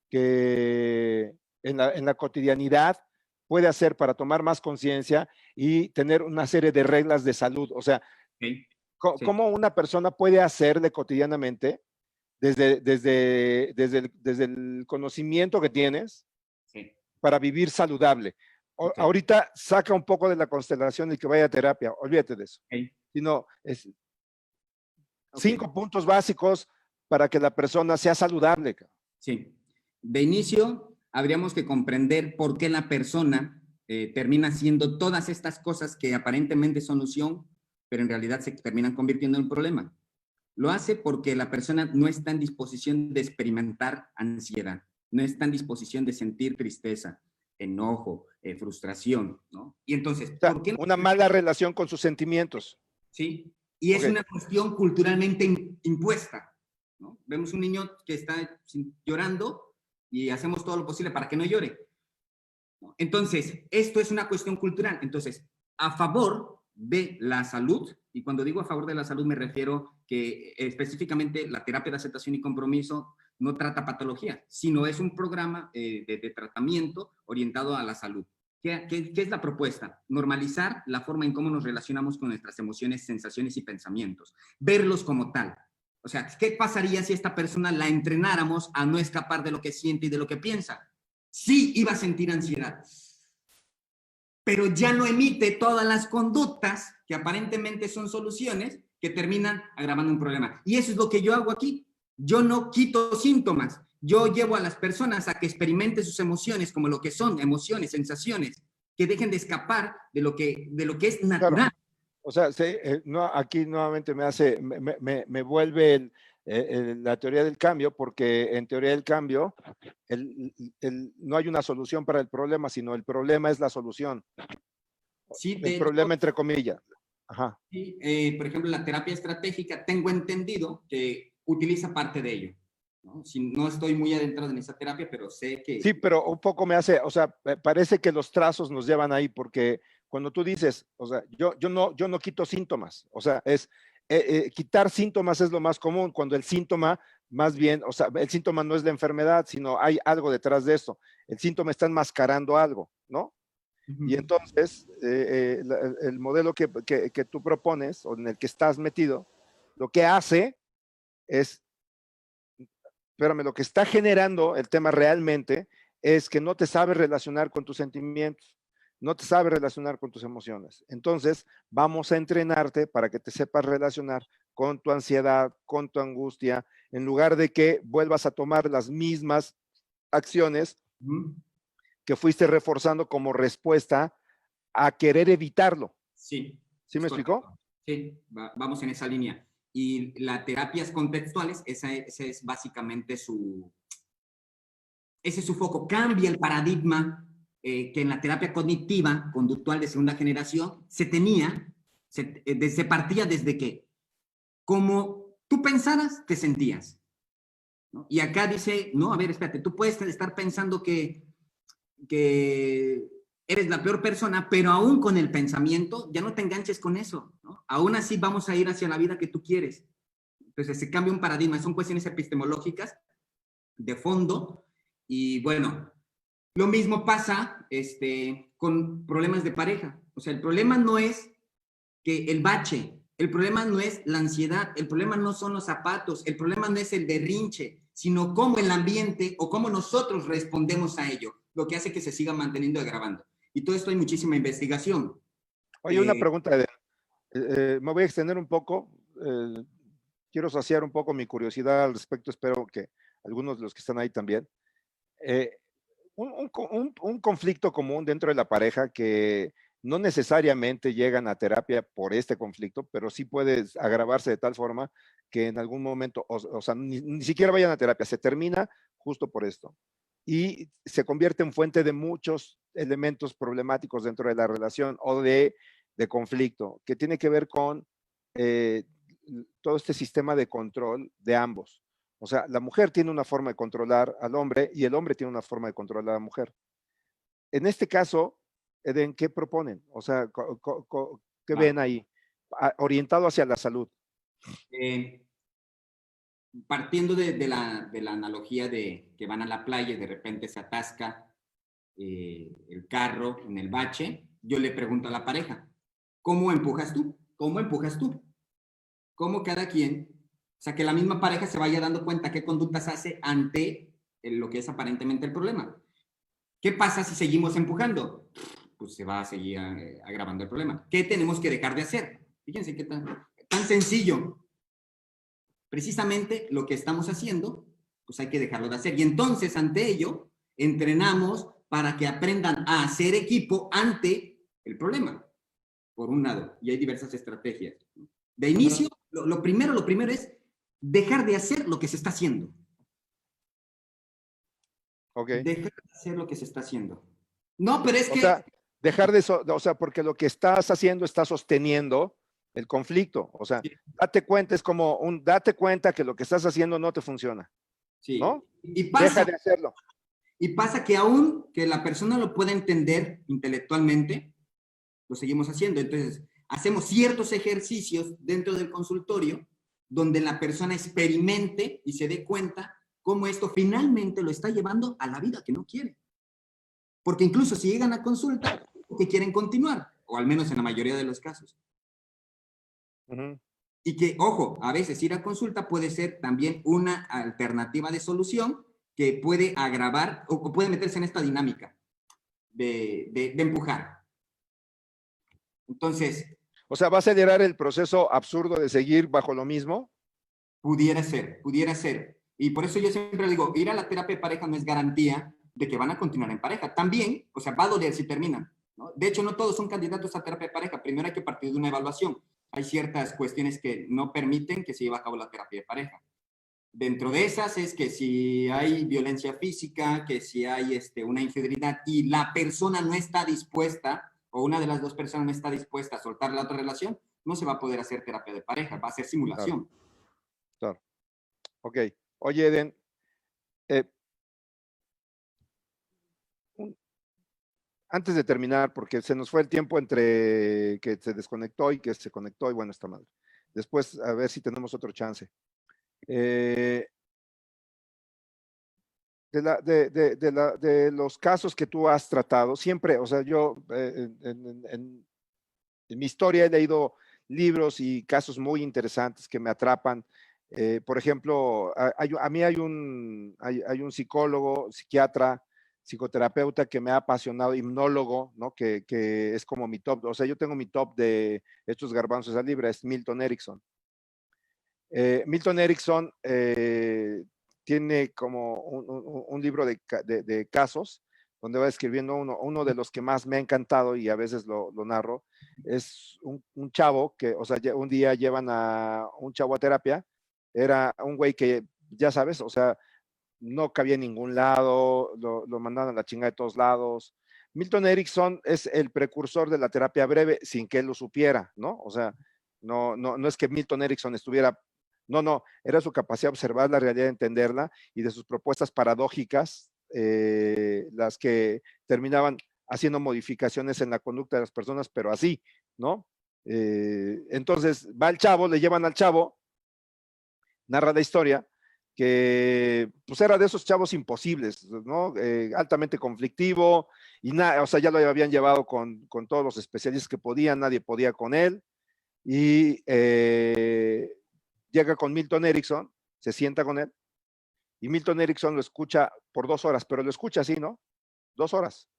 que en la cotidianidad puede hacer para tomar más conciencia y tener una serie de reglas de salud? O sea, okay, sí, ¿cómo una persona puede hacerle cotidianamente desde el conocimiento que tienes sí, para vivir saludable? okay, Ahorita saca un poco de la constelación y que vaya a terapia, olvídate de eso. okay, Sino es okay, 5 puntos básicos para que la persona sea saludable. sí. De inicio, habríamos que comprender por qué la persona termina haciendo todas estas cosas que aparentemente son solución, pero en realidad se terminan convirtiendo en un problema. Lo hace porque la persona no está en disposición de experimentar ansiedad, no está en disposición de sentir tristeza. enojo, frustración, ¿no? Y entonces, O sea, ¿por qué no? una mala relación con sus sentimientos. ¿Sí? Y es Ok. una cuestión culturalmente impuesta, ¿no? Vemos un niño que está llorando y hacemos todo lo posible para que no llore. Entonces, esto es una cuestión cultural. Entonces, a favor de la salud, y cuando digo a favor de la salud me refiero que específicamente la terapia de aceptación y compromiso no trata patología, sino es un programa de tratamiento orientado a la salud. ¿Qué es la propuesta? Normalizar la forma en cómo nos relacionamos con nuestras emociones, sensaciones y pensamientos. Verlos como tal. O sea, ¿qué pasaría si esta persona la entrenáramos a no escapar de lo que siente y de lo que piensa? Sí iba a sentir ansiedad, pero ya no emite todas las conductas que aparentemente son soluciones que terminan agravando un problema. Y eso es lo que yo hago aquí. Yo no quito síntomas. Yo llevo a las personas a que experimenten sus emociones como lo que son, emociones, sensaciones, que dejen de escapar de lo que es natural. Claro. O sea, no, aquí nuevamente me vuelve la teoría del cambio, porque en teoría del cambio no hay una solución para el problema, sino el problema es la solución. Sí, El de hecho, problema entre comillas. Ajá. sí, por ejemplo, la terapia estratégica, tengo entendido que utiliza parte de ello, ¿no? Si, no estoy muy adentrado en esa terapia, pero sé que... Sí, pero un poco me hace, o sea, parece que los trazos nos llevan ahí, porque cuando tú dices, o sea, yo no quito síntomas, o sea, quitar síntomas es lo más común, cuando el síntoma, más bien, o sea, el síntoma no es la enfermedad, sino hay algo detrás de esto. El síntoma está enmascarando algo, ¿no? Y entonces, el modelo que tú propones, o en el que estás metido, lo que hace es, espérame, lo que está generando el tema realmente es que no te sabes relacionar con tus sentimientos, no te sabes relacionar con tus emociones. Entonces, vamos a entrenarte para que te sepas relacionar con tu ansiedad, con tu angustia, en lugar de que vuelvas a tomar las mismas acciones que fuiste reforzando como respuesta a querer evitarlo. Sí, ¿Sí me es explicó? correcto. Sí, vamos en esa línea. Y las terapias contextuales, ese es básicamente ese es su foco. Cambia el paradigma que en la terapia cognitiva conductual de segunda generación se tenía, se partía desde que como tú pensaras, te sentías, ¿no? Y acá dice, no, a ver, espérate, tú puedes estar pensando que eres la peor persona, pero aún con el pensamiento, ya no te enganches con eso, ¿no? Aún así vamos a ir hacia la vida que tú quieres. Entonces se cambia un paradigma, son cuestiones epistemológicas de fondo, y bueno, lo mismo pasa con problemas de pareja. O sea, el problema no es que el bache, el problema no es la ansiedad, el problema no son los zapatos, el problema no es el berrinche, sino cómo el ambiente o cómo nosotros respondemos a ello, lo que hace que se siga manteniendo y agravando. Y todo esto hay muchísima investigación. Oye, una pregunta, me voy a extender un poco, quiero saciar un poco mi curiosidad al respecto, espero que algunos de los que están ahí también. Un conflicto común dentro de la pareja que no necesariamente llegan a terapia por este conflicto, pero sí puede agravarse de tal forma que en algún momento, o sea, ni siquiera vayan a terapia, se termina justo por esto. Y se convierte en fuente de muchos elementos problemáticos dentro de la relación o de conflicto, que tiene que ver con todo este sistema de control de ambos. O sea, la mujer tiene una forma de controlar al hombre y el hombre tiene una forma de controlar a la mujer. En este caso, Eden, ¿qué proponen? O sea, ¿qué ven ahí? Orientado hacia la salud. Partiendo de la analogía de que van a la playa y de repente se atasca el carro en el bache, yo le pregunto a la pareja, ¿cómo empujas tú? ¿Cómo empujas tú? ¿Cómo cada quien, o sea, que la misma pareja se vaya dando cuenta qué conductas hace ante lo que es aparentemente el problema? ¿Qué pasa si seguimos empujando? Pues se va a seguir agravando el problema. ¿Qué tenemos que dejar de hacer? Fíjense qué tan sencillo. Precisamente lo que estamos haciendo, pues hay que dejarlo de hacer. Y entonces, ante ello, entrenamos para que aprendan a hacer equipo ante el problema, por un lado. Y hay diversas estrategias. De inicio, lo primero es dejar de hacer lo que se está haciendo. Ok. Dejar de hacer lo que se está haciendo. No, pero es O que... sea, dejar de eso, o sea, porque lo que estás haciendo está sosteniendo el conflicto. O sea, Sí, date cuenta, es como date cuenta que lo que estás haciendo no te funciona, sí. ¿no? Y Deja pasa, de hacerlo. y pasa que aún que la persona lo pueda entender intelectualmente, lo seguimos haciendo. Entonces, hacemos ciertos ejercicios dentro del consultorio donde la persona experimente y se dé cuenta cómo esto finalmente lo está llevando a la vida que no quiere. Porque incluso si llegan a consulta, que quieren continuar, o al menos en la mayoría de los casos. Ujú. Y que, ojo, a veces ir a consulta puede ser también una alternativa de solución que puede agravar o puede meterse en esta dinámica de empujar. Entonces, O sea, va a acelerar el proceso absurdo de seguir bajo lo mismo. pudiera ser, pudiera ser. Y por eso yo siempre digo, ir a la terapia de pareja no es garantía de que van a continuar en pareja. También, o sea, va a doler si terminan, ¿no? De hecho, no todos son candidatos a terapia de pareja. Primero hay que partir de una evaluación. Hay ciertas cuestiones que no permiten que se lleve a cabo la terapia de pareja. Dentro de esas es que si hay violencia física, que si hay una infidelidad y la persona no está dispuesta, o una de las dos personas no está dispuesta a soltar la otra relación, no se va a poder hacer terapia de pareja, va a ser Claro, simulación. claro. Ok. Oye, Eden, eh, un- antes de terminar, porque se nos fue el tiempo entre que se desconectó y que se conectó, y bueno, está mal. Después, a ver si tenemos otro chance. Eh, de los casos que tú has tratado, siempre, o sea, yo en mi historia he leído libros y casos muy interesantes que me atrapan. Por ejemplo, a mí hay un psicólogo, psiquiatra, psicoterapeuta que me ha apasionado, hipnólogo, ¿no? Que es como mi top, o sea, yo tengo mi top de estos garbanzos a libra, es Milton Erickson. Milton Erickson tiene como un libro de casos donde va escribiendo uno de los que más me ha encantado y a veces lo narro. Es un chavo que, o sea, un día llevan a un chavo a terapia. Era un güey que, ya sabes, o sea, no cabía en ningún lado, lo mandaban a la chingada de todos lados. Milton Erickson es el precursor de la terapia breve sin que él lo supiera, ¿no? O sea, no es que Milton Erickson estuviera, no, era su capacidad de observar la realidad, de entenderla y de sus propuestas paradójicas, las que terminaban haciendo modificaciones en la conducta de las personas, pero así, ¿no? Entonces va el chavo, le llevan al chavo, narra la historia, que pues era de esos chavos imposibles, ¿no? Altamente conflictivo, y o sea, ya lo habían llevado con todos los especialistas que podían, nadie podía con él, y llega con Milton Erickson, se sienta con él, y Milton Erickson lo escucha por 2 horas, pero lo escucha así, ¿no? 2 horas.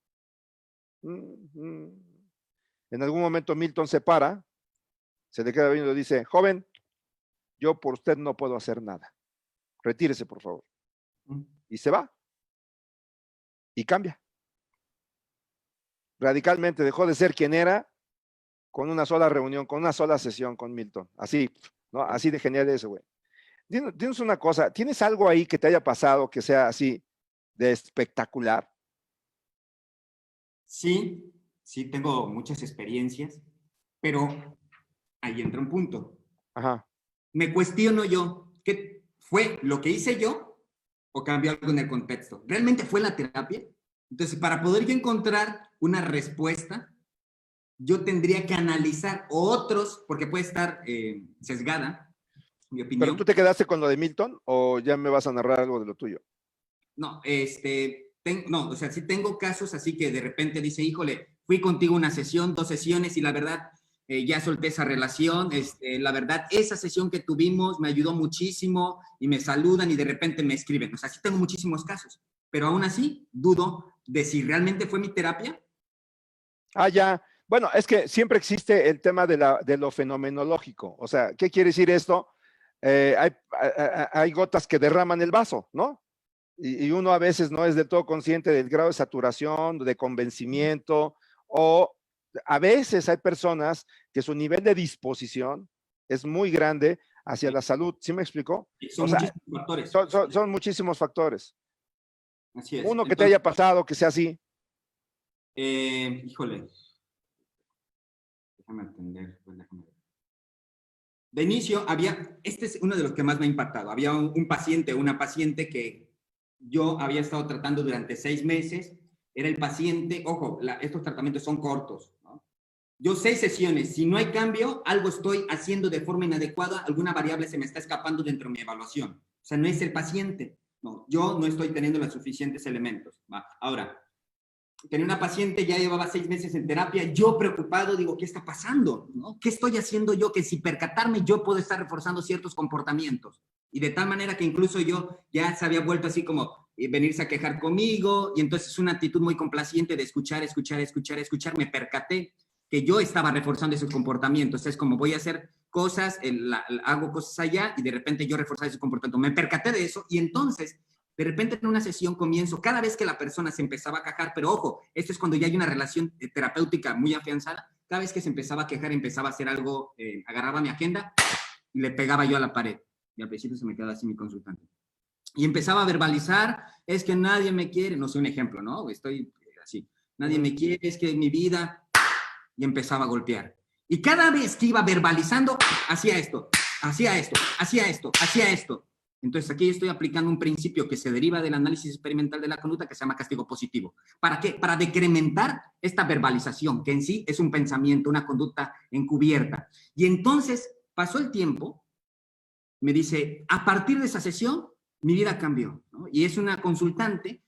En algún momento Milton se para, se le queda viendo y dice, joven, yo por usted no puedo hacer nada. Retírese, por favor. Y se va. Y cambia. Radicalmente dejó de ser quien era con una sola reunión, con una sola sesión con Milton. Así, ¿no? Así de genial ese güey. Dinos una cosa, ¿tienes algo ahí que te haya pasado que sea así de espectacular? Sí, sí, tengo muchas experiencias, pero ahí entra un punto. Ajá. Me cuestiono yo, ¿qué fue lo que hice yo o cambió algo en el contexto? ¿Realmente fue la terapia? Entonces, para poder yo encontrar una respuesta, yo tendría que analizar otros, porque puede estar sesgada, mi ¿Pero tú opinión. te quedaste con lo de Milton o ya me vas a narrar algo de lo tuyo? No, no, o sea, sí tengo casos así que de repente dice, híjole, fui contigo una sesión, 2 sesiones y la verdad, ya solté esa relación, la verdad, esa sesión que tuvimos me ayudó muchísimo y me saludan y de repente me escriben. O sea, sí tengo muchísimos casos, pero aún así dudo de si realmente fue mi terapia. Ah, ya. Bueno, es que siempre existe el tema de lo fenomenológico. O sea, ¿qué quiere decir esto? Hay gotas que derraman el vaso, ¿no? Y uno a veces no es del todo consciente del grado de saturación, de convencimiento, o a veces hay personas que su nivel de disposición es muy grande hacia la salud. ¿Sí me explicó? O Son sea, muchísimos factores. son muchísimos factores. Así es. Uno que te Entonces, haya pasado, que sea así. Híjole, déjame atender, pues déjame ver. De inicio había, este es uno de los que más me ha impactado, había un paciente, una paciente que yo había estado tratando durante 6 meses, era el paciente, ojo, estos tratamientos son cortos, ¿no? Yo 6 sesiones, si no hay cambio, algo estoy haciendo de forma inadecuada, alguna variable se me está escapando dentro de mi evaluación. O sea, no es el paciente, no, yo no estoy teniendo los suficientes elementos. ¿Va? Ahora, tenía una paciente, ya llevaba 6 meses en terapia, yo preocupado, digo, ¿qué está pasando? ¿No? ¿Qué estoy haciendo yo que sin percatarme yo puedo estar reforzando ciertos comportamientos? Y de tal manera que incluso yo ya se había vuelto así como venirse a quejar conmigo, y entonces es una actitud muy complaciente de escuchar, me percaté que yo estaba reforzando esos comportamientos, es como voy a hacer cosas, hago cosas allá, y de repente yo reforzar ese comportamiento, me percaté de eso, y entonces de repente en una sesión comienzo, cada vez que la persona se empezaba a quejar, pero ojo, esto es cuando ya hay una relación terapéutica muy afianzada, cada vez que se empezaba a quejar, empezaba a hacer algo, agarraba mi agenda y le pegaba yo a la pared. Y al principio se me quedaba así mi consultante. Y empezaba a verbalizar, es que nadie me quiere, no sé, un ejemplo, ¿no? Estoy así, nadie me quiere, es que mi vida, y empezaba a golpear. Y cada vez que iba verbalizando, hacía esto, hacía esto, hacía esto, hacía esto. Entonces aquí estoy aplicando un principio que se deriva del análisis experimental de la conducta que se llama castigo positivo. ¿Para qué? Para decrementar esta verbalización, que en sí es un pensamiento, una conducta encubierta. Y entonces pasó el tiempo, me dice, a partir de esa sesión, mi vida cambió, ¿no? Y es una consultante,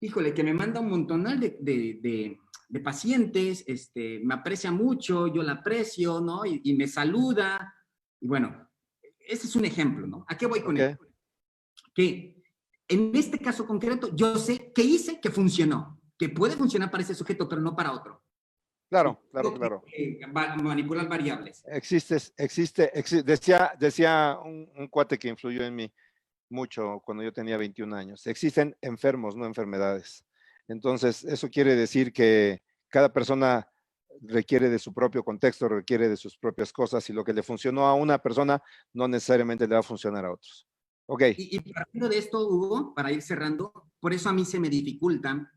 híjole, que me manda un montonal de pacientes, me aprecia mucho, yo la aprecio, ¿no? Y me saluda. Y bueno, ese es un ejemplo, ¿no? ¿A qué voy con esto? Que en este caso concreto yo sé que hice que funcionó, que puede funcionar para ese sujeto, pero no para otro. Claro, claro, claro. Manipular variables. Decía un cuate que influyó en mí mucho cuando yo tenía 21 años, existen enfermos, no enfermedades. Entonces, eso quiere decir que cada persona requiere de su propio contexto, requiere de sus propias cosas, y lo que le funcionó a una persona no necesariamente le va a funcionar a otros. Ok. Y partiendo de esto, Hugo, para ir cerrando, por eso a mí se me dificulta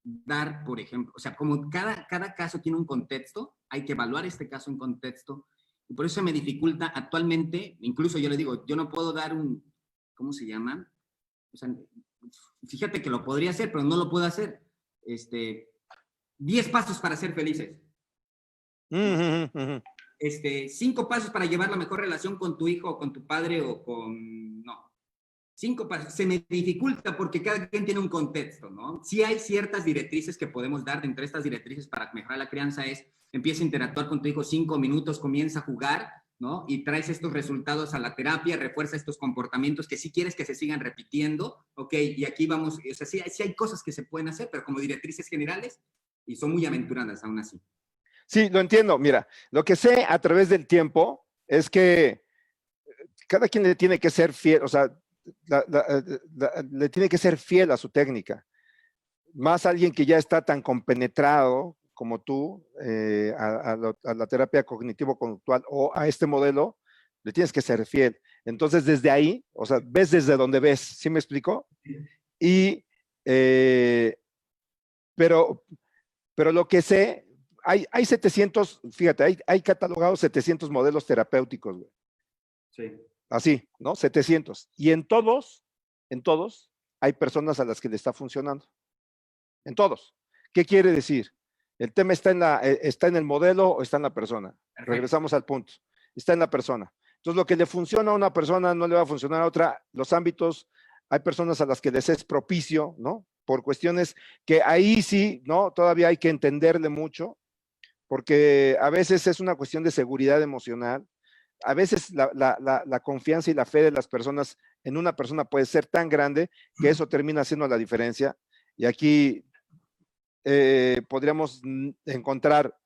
dar, por ejemplo, o sea, como cada caso tiene un contexto, hay que evaluar este caso en contexto, y por eso se me dificulta actualmente, incluso yo le digo, yo no puedo dar un, ¿cómo se llama? O sea, fíjate que lo podría hacer, pero no lo puedo hacer. 10 pasos para ser felices. 5 pasos para llevar la mejor relación con tu hijo o con tu padre o con... No. 5 pasos. Se me dificulta porque cada quien tiene un contexto, ¿no? Sí hay ciertas directrices que podemos dar. Entre estas directrices para mejorar la crianza es, empieza a interactuar con tu hijo 5 minutos, comienza a jugar, ¿no? Y traes estos resultados a la terapia, refuerza estos comportamientos que sí quieres que se sigan repitiendo, ¿ok? Y aquí vamos, o sea, sí hay cosas que se pueden hacer, pero como directrices generales, y son muy aventuradas aún así. Sí, lo entiendo. Mira, lo que sé a través del tiempo es que cada quien le tiene que ser fiel, o sea, le tiene que ser fiel a su técnica. Más alguien que ya está tan compenetrado como tú a la terapia cognitivo-conductual o a este modelo, le tienes que ser fiel. Entonces, desde ahí, o sea, ves desde donde ves, ¿sí me explico? Y, pero lo que sé, hay 700, fíjate, hay catalogados 700 modelos terapéuticos, güey. Sí. Así, ¿no? 700. Y en todos hay personas a las que le está funcionando. En todos. ¿Qué quiere decir? El tema está en el modelo o está en la persona. Perfecto. Regresamos al punto. Está en la persona. Entonces, lo que le funciona a una persona no le va a funcionar a otra. Los ámbitos, hay personas a las que les es propicio, ¿no? Por cuestiones que ahí sí, ¿no? Todavía hay que entenderle mucho, porque a veces es una cuestión de seguridad emocional. A veces la confianza y la fe de las personas en una persona puede ser tan grande que eso termina haciendo la diferencia. Y aquí podríamos encontrar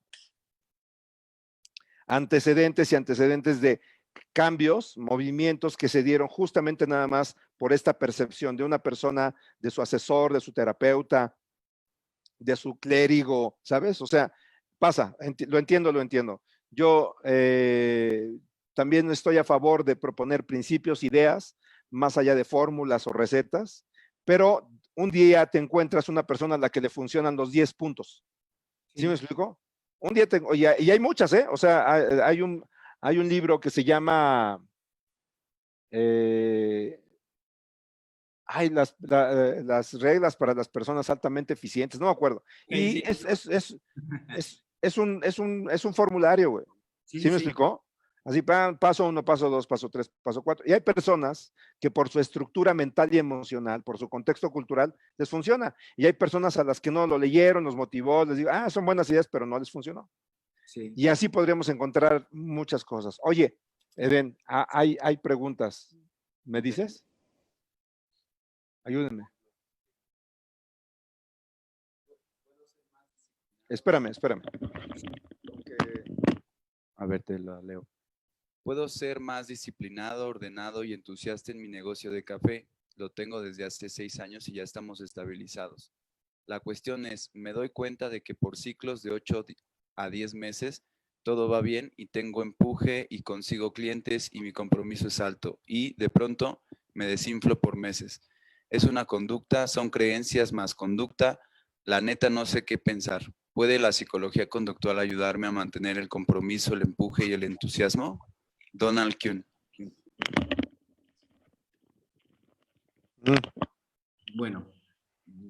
antecedentes y antecedentes de cambios, movimientos que se dieron justamente nada más por esta percepción de una persona, de su asesor, de su terapeuta, de su clérigo, ¿sabes? O sea, pasa, lo entiendo. Yo también estoy a favor de proponer principios, ideas, más allá de fórmulas o recetas, pero un día te encuentras una persona a la que le funcionan los 10 puntos. ¿Sí me explico? Un día y hay muchas, ¿eh? O sea, hay un libro que se llama las reglas para las personas altamente eficientes, no me acuerdo. Y es un formulario, güey. ¿Sí me explicó? Así, paso 1, paso 2, paso 3, paso 4. Y hay personas que por su estructura mental y emocional, por su contexto cultural, les funciona. Y hay personas a las que no lo leyeron, los motivó, les digo, son buenas ideas, pero no les funcionó. Sí. Y así podríamos encontrar muchas cosas. Oye, Eden, hay preguntas. ¿Me dices? Ayúdenme. Espérame. A ver, te la leo. Puedo ser más disciplinado, ordenado y entusiasta en mi negocio de café. Lo tengo desde hace 6 años y ya estamos estabilizados. La cuestión es, me doy cuenta de que por ciclos de 8 a 10 meses todo va bien y tengo empuje y consigo clientes y mi compromiso es alto y de pronto me desinflo por meses. Es una conducta, son creencias más conducta. La neta no sé qué pensar. ¿Puede la psicología conductual ayudarme a mantener el compromiso, el empuje y el entusiasmo? Donald Kuhn. Bueno,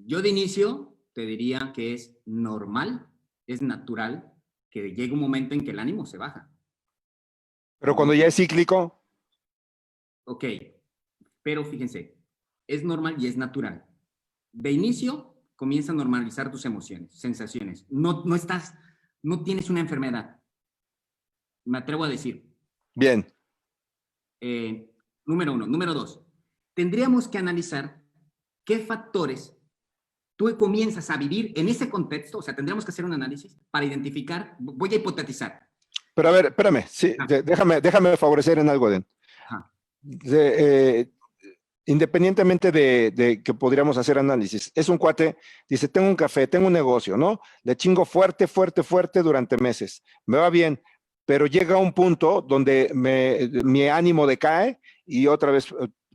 yo de inicio te diría que es normal, es natural que llegue un momento en que el ánimo se baja. Pero cuando ya es cíclico. Ok, pero fíjense, es normal y es natural. De inicio, comienza a normalizar tus emociones, sensaciones. No tienes una enfermedad. Me atrevo a decir. Bien. Número 1. Número 2. Tendríamos que analizar qué factores tú comienzas a vivir en ese contexto. O sea, tendríamos que hacer un análisis para identificar. Voy a hipotetizar. Pero a ver, espérame. Sí, déjame favorecer en algo, Den. Independientemente de que podríamos hacer análisis, es un cuate, dice, tengo un café, tengo un negocio, ¿no? Le chingo fuerte durante meses. Me va bien, pero llega un punto donde mi ánimo decae y otra vez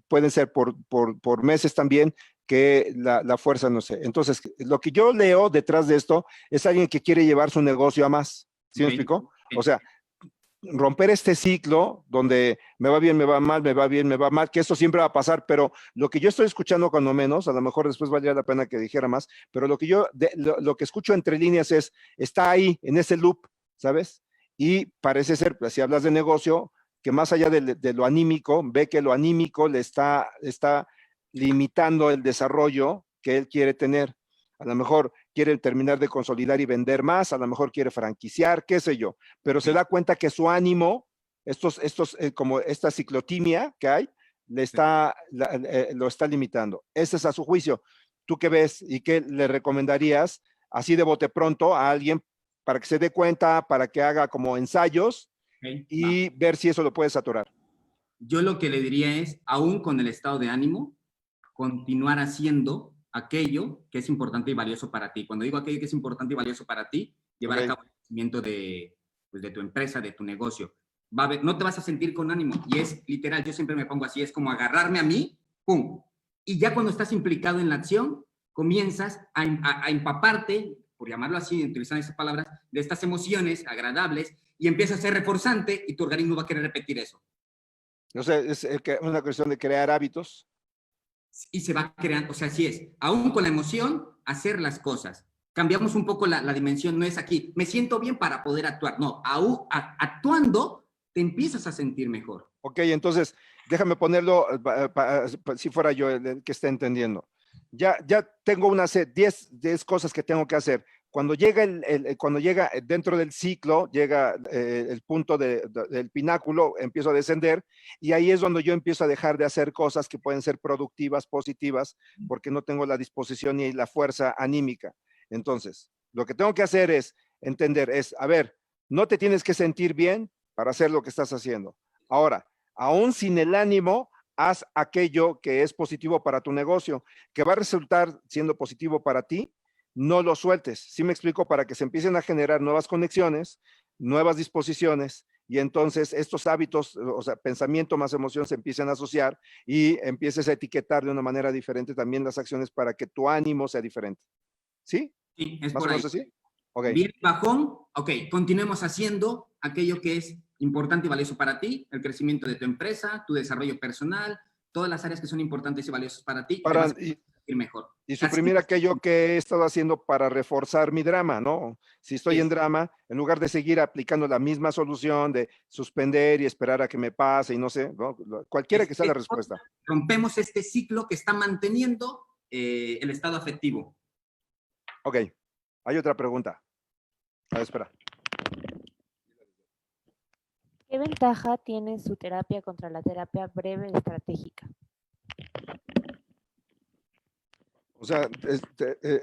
pueden ser por meses también que la fuerza no sé. Entonces, lo que yo leo detrás de esto es alguien que quiere llevar su negocio a más. ¿Sí me explicó? O sea, romper este ciclo donde me va bien, me va mal, me va bien, me va mal, que esto siempre va a pasar, pero lo que yo estoy escuchando cuando menos, a lo mejor después valdría la pena que dijera más, pero lo que escucho entre líneas está ahí, en ese loop, ¿sabes? Y parece ser, pues, si hablas de negocio, que más allá de lo anímico, ve que lo anímico le está limitando el desarrollo que él quiere tener. A lo mejor quiere terminar de consolidar y vender más, a lo mejor quiere franquiciar, qué sé yo, pero se da cuenta que su ánimo, como esta ciclotimia que hay, lo está limitando. Ese es a su juicio. ¿Tú qué ves y qué le recomendarías así de bote pronto a alguien para que se dé cuenta, para que haga como ensayos y ver si eso lo puede saturar? Yo lo que le diría es, aún con el estado de ánimo, continuar haciendo aquello que es importante y valioso para ti. Cuando digo aquello que es importante y valioso para ti, llevar a cabo el crecimiento de tu empresa, de tu negocio. No te vas a sentir con ánimo. Y es literal, yo siempre me pongo así, es como agarrarme a mí, ¡pum! Y ya cuando estás implicado en la acción, comienzas a empaparte, por llamarlo así, utilizando esas palabras, de estas emociones agradables y empieza a ser reforzante y tu organismo va a querer repetir eso. O sea, es una cuestión de crear hábitos. Y se va creando, o sea, así es. Aún con la emoción, hacer las cosas. Cambiamos un poco la dimensión, no es aquí, me siento bien para poder actuar. No, actuando te empiezas a sentir mejor. Ok, entonces, déjame ponerlo, si fuera yo el que esté entendiendo. Ya tengo unas 10 cosas que tengo que hacer. Cuando llega dentro del ciclo, llega el punto del pináculo, empiezo a descender y ahí es donde yo empiezo a dejar de hacer cosas que pueden ser productivas, positivas, porque no tengo la disposición ni la fuerza anímica. Entonces, lo que tengo que hacer es entender, a ver, no te tienes que sentir bien para hacer lo que estás haciendo. Ahora, aún sin el ánimo, haz aquello que es positivo para tu negocio, que va a resultar siendo positivo para ti. No lo sueltes. ¿Sí me explico? Para que se empiecen a generar nuevas conexiones, nuevas disposiciones y entonces estos hábitos, o sea, pensamiento más emoción se empiezan a asociar y empieces a etiquetar de una manera diferente también las acciones para que tu ánimo sea diferente. ¿Sí? Sí, es ¿Más o por ahí. menos así? Ok. Bien, bajón, ok, continuemos haciendo aquello que es importante y valioso para ti, el crecimiento de tu empresa, tu desarrollo personal, todas las áreas que son importantes y valiosas para ti, te vas a sentir mejor. Y suprimir aquello que he estado haciendo para reforzar mi drama, ¿no? Si estoy en drama, en lugar de seguir aplicando la misma solución de suspender y esperar a que me pase y no sé, ¿no? Cualquiera que sea la respuesta. Rompemos este ciclo que está manteniendo el estado afectivo. Ok, hay otra pregunta. A ver, espera. ¿Qué ventaja tiene su terapia contra la terapia breve estratégica? O sea,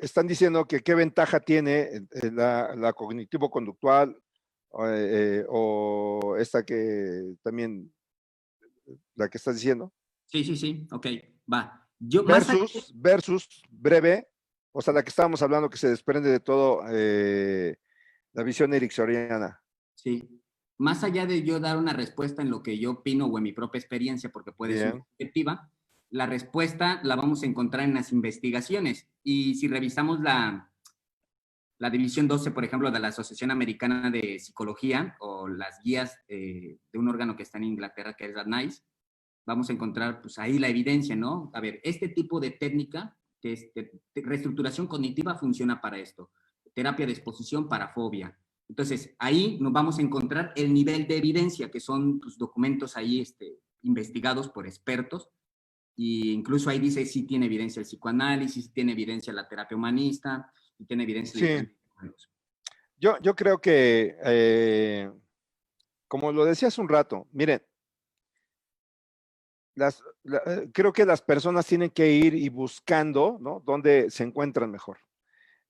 están diciendo que qué ventaja tiene la cognitivo-conductual o esta que también, la que estás diciendo. Sí, ok, va. Versus breve, o sea, la que estábamos hablando que se desprende de todo la visión ericksoniana. Sí. Más allá de yo dar una respuesta en lo que yo opino o en mi propia experiencia, porque puede ser subjetiva, la respuesta la vamos a encontrar en las investigaciones. Y si revisamos la división 12, por ejemplo, de la Asociación Americana de Psicología o las guías de un órgano que está en Inglaterra, que es la NICE, vamos a encontrar pues ahí la evidencia, ¿no? A ver, este tipo de técnica, que es reestructuración cognitiva, funciona para esto. Terapia de exposición para fobia. Entonces, ahí nos vamos a encontrar el nivel de evidencia, que son pues, documentos ahí investigados por expertos, y incluso ahí dice si tiene evidencia el psicoanálisis, si tiene evidencia la terapia humanista, si tiene evidencia... Sí. Yo creo que, como lo decía hace un rato, miren, creo que las personas tienen que ir y buscando, ¿no? Dónde se encuentran mejor.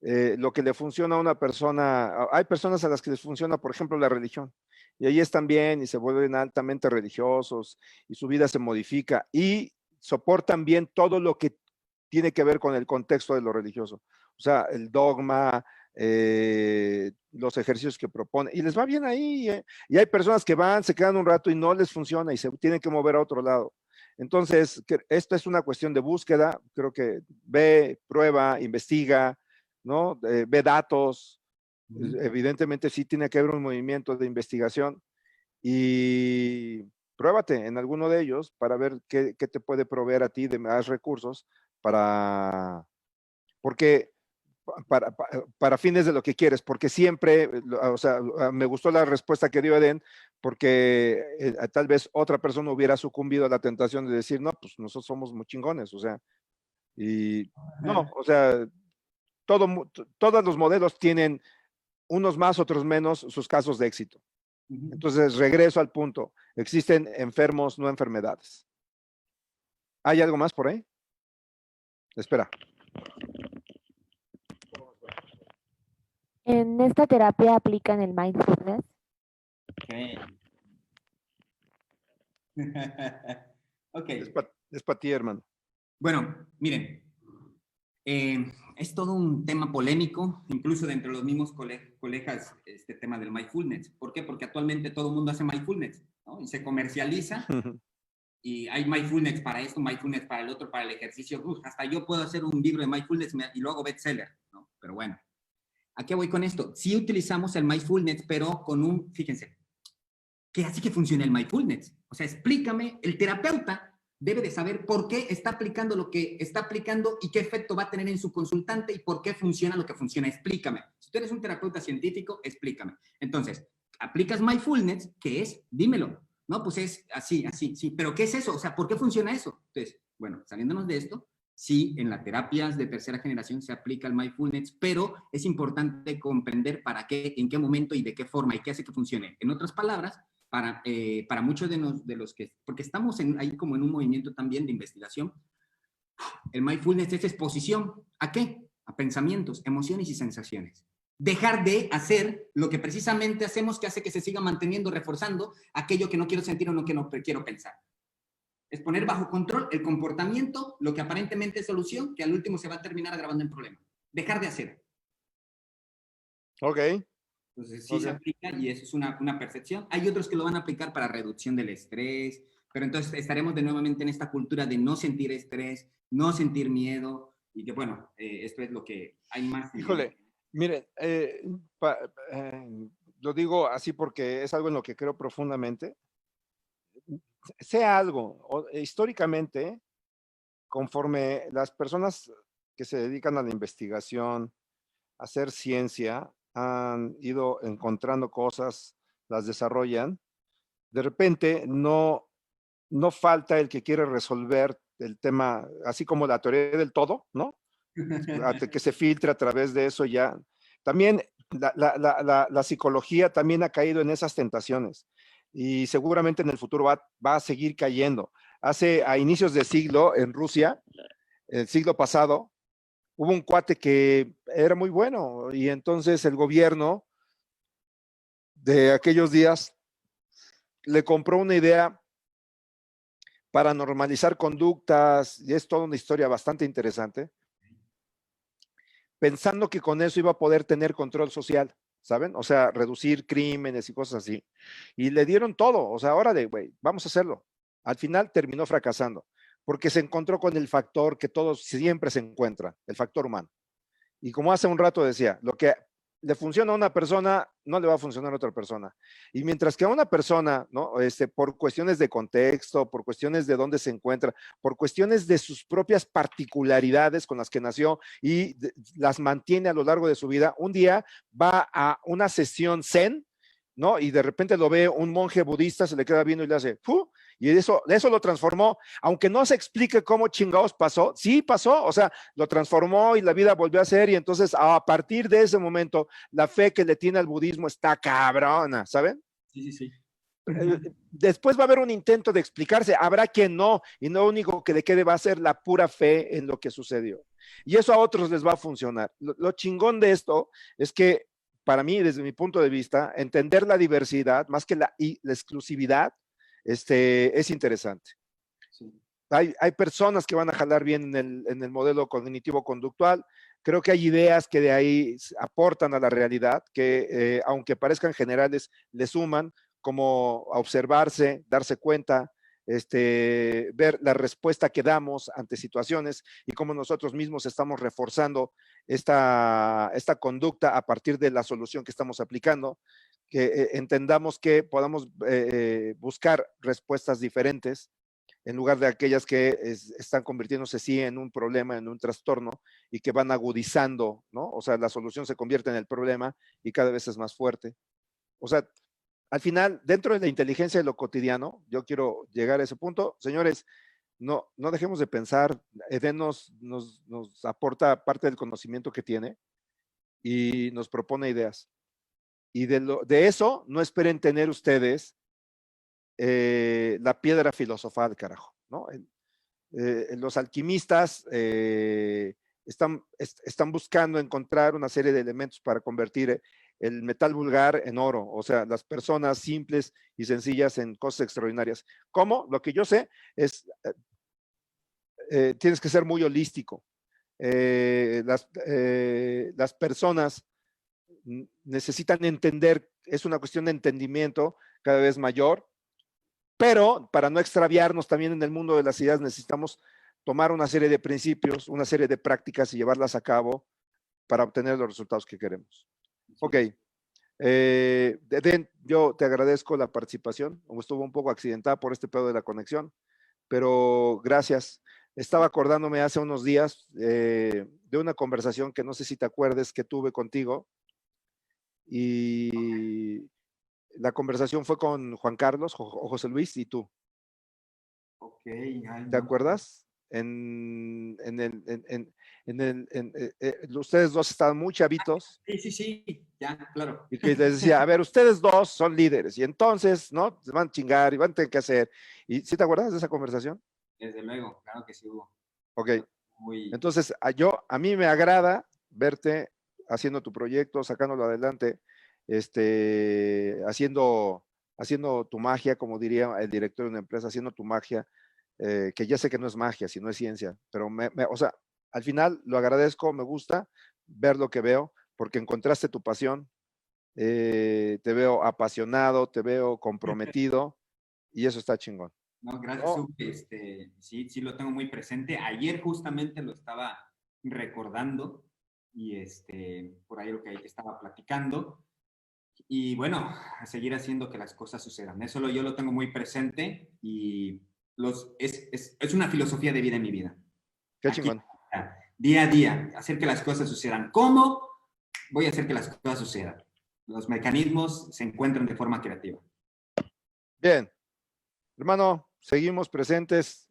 Lo que le funciona a una persona, hay personas a las que les funciona, por ejemplo, la religión, y ahí están bien y se vuelven altamente religiosos y su vida se modifica y soportan bien todo lo que tiene que ver con el contexto de lo religioso, o sea, el dogma, los ejercicios que propone, y les va bien ahí, y hay personas que van, se quedan un rato y no les funciona y se tienen que mover a otro lado. Entonces, esto es una cuestión de búsqueda, creo que ve, prueba, investiga, ¿no? Ve datos, evidentemente sí tiene que haber un movimiento de investigación y pruébate en alguno de ellos para ver qué te puede proveer a ti de más recursos porque para fines de lo que quieres, porque siempre, o sea, me gustó la respuesta que dio Eden, porque tal vez otra persona hubiera sucumbido a la tentación de decir, no, pues nosotros somos muy chingones, o sea, y no, o sea, todos los modelos tienen unos más, otros menos, sus casos de éxito. Entonces, regreso al punto, existen enfermos, no enfermedades. ¿Hay algo más por ahí? Espera. ¿En esta terapia aplican el mindfulness? Ok. Es para ti, hermano. Bueno, miren, es todo un tema polémico, incluso dentro de los mismos colegas, este tema del mindfulness. ¿Por qué? Porque actualmente todo el mundo hace mindfulness, ¿no? Y se comercializa y hay mindfulness para esto, mindfulness para el otro, para el ejercicio. Hasta yo puedo hacer un libro de mindfulness y luego bestseller, ¿no? Pero bueno, ¿a qué voy con esto? Sí utilizamos el mindfulness, pero con fíjense, ¿qué hace que funcione el mindfulness? O sea, explícame, el terapeuta debe de saber por qué está aplicando lo que está aplicando y qué efecto va a tener en su consultante y por qué funciona lo que funciona. Explícame. Si tú eres un terapeuta científico, explícame. Entonces, aplicas mindfulness, ¿qué es? Dímelo. No, pues es así, sí. ¿Pero qué es eso? O sea, ¿por qué funciona eso? Entonces, bueno, saliéndonos de esto, sí, en las terapias de tercera generación se aplica el mindfulness, pero es importante comprender para qué, en qué momento y de qué forma y qué hace que funcione. En otras palabras, para muchos de los que, porque estamos ahí como en un movimiento también de investigación, el mindfulness es exposición. ¿A qué? A pensamientos, emociones y sensaciones. Dejar de hacer lo que precisamente hacemos que hace que se siga manteniendo, reforzando aquello que no quiero sentir o no que no quiero pensar. Es poner bajo control el comportamiento, lo que aparentemente es solución, que al último se va a terminar agravando en problema. Dejar de hacer. Ok. Entonces sí se Ok. aplica y eso es una percepción. Hay otros que lo van a aplicar para reducción del estrés, pero entonces estaremos de nuevamente en esta cultura de no sentir estrés, no sentir miedo y que bueno, esto es lo que hay más. Híjole, miren, lo digo así porque es algo en lo que creo profundamente. Sea algo, históricamente, conforme las personas que se dedican a la investigación, a hacer ciencia, han ido encontrando cosas, las desarrollan, de repente no falta el que quiere resolver el tema, así como la teoría del todo, ¿no? Que se filtre a través de eso ya. También la psicología también ha caído en esas tentaciones y seguramente en el futuro va a seguir cayendo. A inicios de siglo, en Rusia, el siglo pasado, hubo un cuate que era muy bueno y entonces el gobierno de aquellos días le compró una idea para normalizar conductas y es toda una historia bastante interesante, pensando que con eso iba a poder tener control social, ¿saben? O sea, reducir crímenes y cosas así. Y le dieron todo, o sea, órale, güey, vamos a hacerlo. Al final terminó fracasando, porque se encontró con el factor que todos siempre se encuentran, el factor humano. Y como hace un rato decía, lo que le funciona a una persona no le va a funcionar a otra persona. Y mientras que a una persona, ¿no? Por cuestiones de contexto, por cuestiones de dónde se encuentra, por cuestiones de sus propias particularidades con las que nació y las mantiene a lo largo de su vida, un día va a una sesión zen, ¿no? Y de repente lo ve un monje budista, se le queda viendo y le hace, ¡fu! Y eso lo transformó, aunque no se explique cómo chingados pasó, sí pasó, o sea, lo transformó y la vida volvió a ser y entonces a partir de ese momento la fe que le tiene al budismo está cabrona, ¿saben? Sí, sí, sí. Después va a haber un intento de explicarse, habrá quien no, y lo único que le quede va a ser la pura fe en lo que sucedió. Y eso a otros les va a funcionar. Lo chingón de esto es que, para mí, desde mi punto de vista, entender la diversidad más que la exclusividad es interesante. Sí. Hay personas que van a jalar bien en el modelo cognitivo-conductual. Creo que hay ideas que de ahí aportan a la realidad, que aunque parezcan generales, le suman, como a observarse, darse cuenta, ver la respuesta que damos ante situaciones y cómo nosotros mismos estamos reforzando esta conducta a partir de la solución que estamos aplicando, que entendamos que podamos buscar respuestas diferentes en lugar de aquellas que están convirtiéndose sí en un problema, en un trastorno y que van agudizando, ¿no? O sea, la solución se convierte en el problema y cada vez es más fuerte. O sea, al final, dentro de la inteligencia de lo cotidiano, yo quiero llegar a ese punto. Señores, no dejemos de pensar, Eden nos aporta parte del conocimiento que tiene y nos propone ideas. Y de eso no esperen tener ustedes la piedra filosofal, carajo, ¿no? Los alquimistas están buscando encontrar una serie de elementos para convertir el metal vulgar en oro, o sea, las personas simples y sencillas en cosas extraordinarias. ¿Cómo? Lo que yo sé es, tienes que ser muy holístico. Las personas necesitan entender, es una cuestión de entendimiento cada vez mayor, pero para no extraviarnos también en el mundo de las ideas necesitamos tomar una serie de principios, una serie de prácticas y llevarlas a cabo para obtener los resultados que queremos. Ok. Eden, yo te agradezco la participación. Estuvo un poco accidentada por este pedo de la conexión, pero gracias. Estaba acordándome hace unos días de una conversación que no sé si te acuerdes que tuve contigo y la conversación fue con Juan Carlos o José Luis y tú. Ok, ay, ¿Te no. acuerdas? Ustedes dos estaban muy chavitos Sí, sí, sí, ya, claro. y que les decía, a ver, ustedes dos son líderes y entonces, ¿no? Se van a chingar y van a tener que hacer. ¿Y sí te acuerdas de esa conversación? Desde luego, claro que sí hubo. Ok. Muy, Entonces, a mí me agrada verte haciendo tu proyecto, sacándolo adelante, haciendo tu magia, como diría el director de una empresa, haciendo tu magia, que ya sé que no es magia, sino es ciencia, pero o sea, al final lo agradezco, me gusta ver lo que veo, porque encontraste tu pasión, te veo apasionado, te veo comprometido y eso está chingón. No, gracias, No. Hugo. Sí, sí lo tengo muy presente. Ayer justamente lo estaba recordando y por ahí lo que estaba platicando. Y bueno, a seguir haciendo que las cosas sucedan. Yo lo tengo muy presente y es una filosofía de vida en mi vida. Qué Aquí, chingón. día a día, hacer que las cosas sucedan. ¿Cómo? Voy a hacer que las cosas sucedan. Los mecanismos se encuentran de forma creativa. Bien. Hermano, seguimos presentes.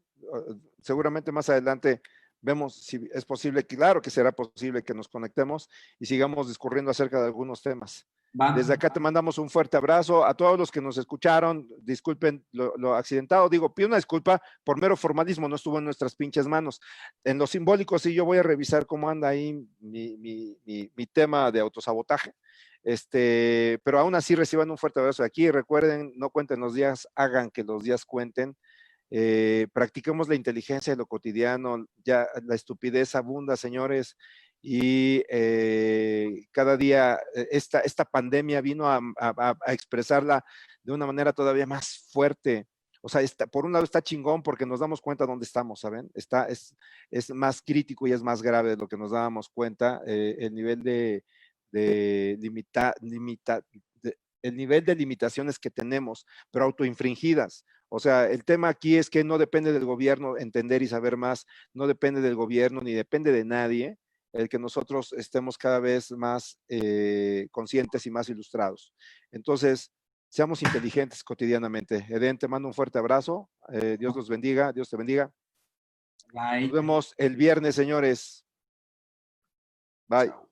Seguramente más adelante vemos si es posible, claro que será posible que nos conectemos y sigamos discurriendo acerca de algunos temas. Va. Desde acá te mandamos un fuerte abrazo a todos los que nos escucharon. Disculpen lo accidentado. Digo, pido una disculpa por mero formalismo, no estuvo en nuestras pinches manos. En lo simbólico, sí, yo voy a revisar cómo anda ahí mi tema de autosabotaje. Pero aún así reciban un fuerte abrazo de aquí. Recuerden, no cuenten los días, hagan que los días cuenten. Practiquemos la inteligencia de lo cotidiano. Ya la estupidez abunda, señores. Y cada día esta pandemia vino a expresarla de una manera todavía más fuerte. O sea, por un lado está chingón porque nos damos cuenta dónde estamos, ¿saben? Es más crítico y es más grave de lo que nos dábamos cuenta. El nivel el nivel de limitaciones que tenemos, pero autoinfringidas. O sea, el tema aquí es que no depende del gobierno entender y saber más, no depende del gobierno ni depende de nadie el que nosotros estemos cada vez más conscientes y más ilustrados. Entonces, seamos inteligentes cotidianamente. Eden, te mando un fuerte abrazo. Dios los bendiga, Dios te bendiga. Bye. Nos vemos el viernes, señores. Bye. Chao.